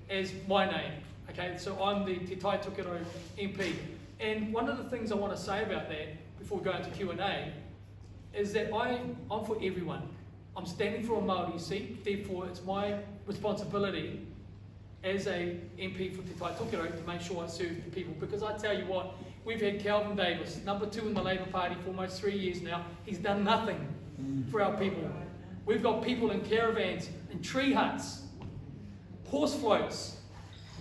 as my name. Okay, so I'm the Te Tai Tukiro MP. And one of the things I want to say about that, before we go into Q&A, is that I'm for everyone. I'm standing for a Māori seat, therefore it's my responsibility as a MP for Te Tai Tukiro to make sure I serve the people. Because I tell you what, we've had Calvin Davis, number 2 in the Labour Party for almost 3 years now. He's done nothing for our people. We've got people in caravans, in tree huts, horse floats,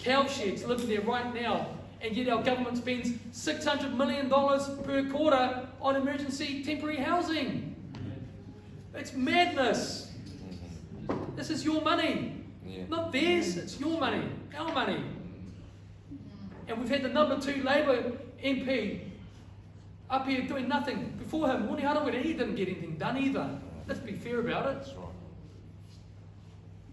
cow sheds living there right now. And yet our government spends $600 million per quarter on emergency temporary housing. It's madness. This is your money. Not theirs, it's your money, our money. And we've had the number 2 Labour MP up here doing nothing. Before him, Moni Harawira, he didn't get anything done either. Let's be fair about it. That's right.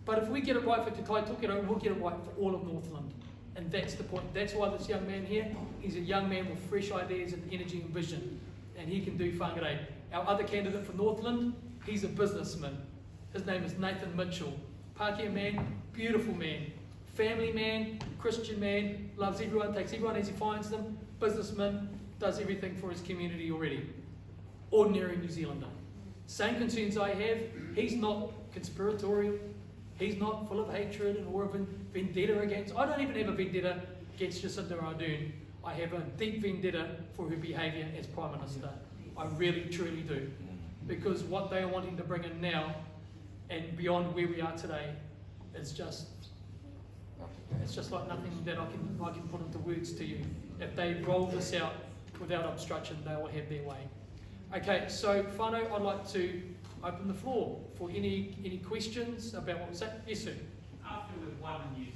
But if we get it right for Te Tai Tukiro, we'll get it right for all of Northland. And that's the point. That's why this young man here, he's a young man with fresh ideas and energy and vision. And he can do whangarei. Our other candidate for Northland, he's a businessman. His name is Nathan Mitchell. Pākehā man, beautiful man, family man, Christian man, loves everyone, takes everyone as he finds them, businessman, does everything for his community already. Ordinary New Zealander. Same concerns I have. He's not conspiratorial. He's not full of hatred or of vendetta against. I don't even have a vendetta against Jacinda Ardern. I have a deep vendetta for her behaviour as Prime Minister. I really, truly do. Because what they are wanting to bring in now and beyond where we are today, it's just like nothing that I can put into words to you. If they roll this out without obstruction, they will have their way. Okay, so whānau, I'd like to open the floor for any questions about what we say. Yes, sir. After we've won a new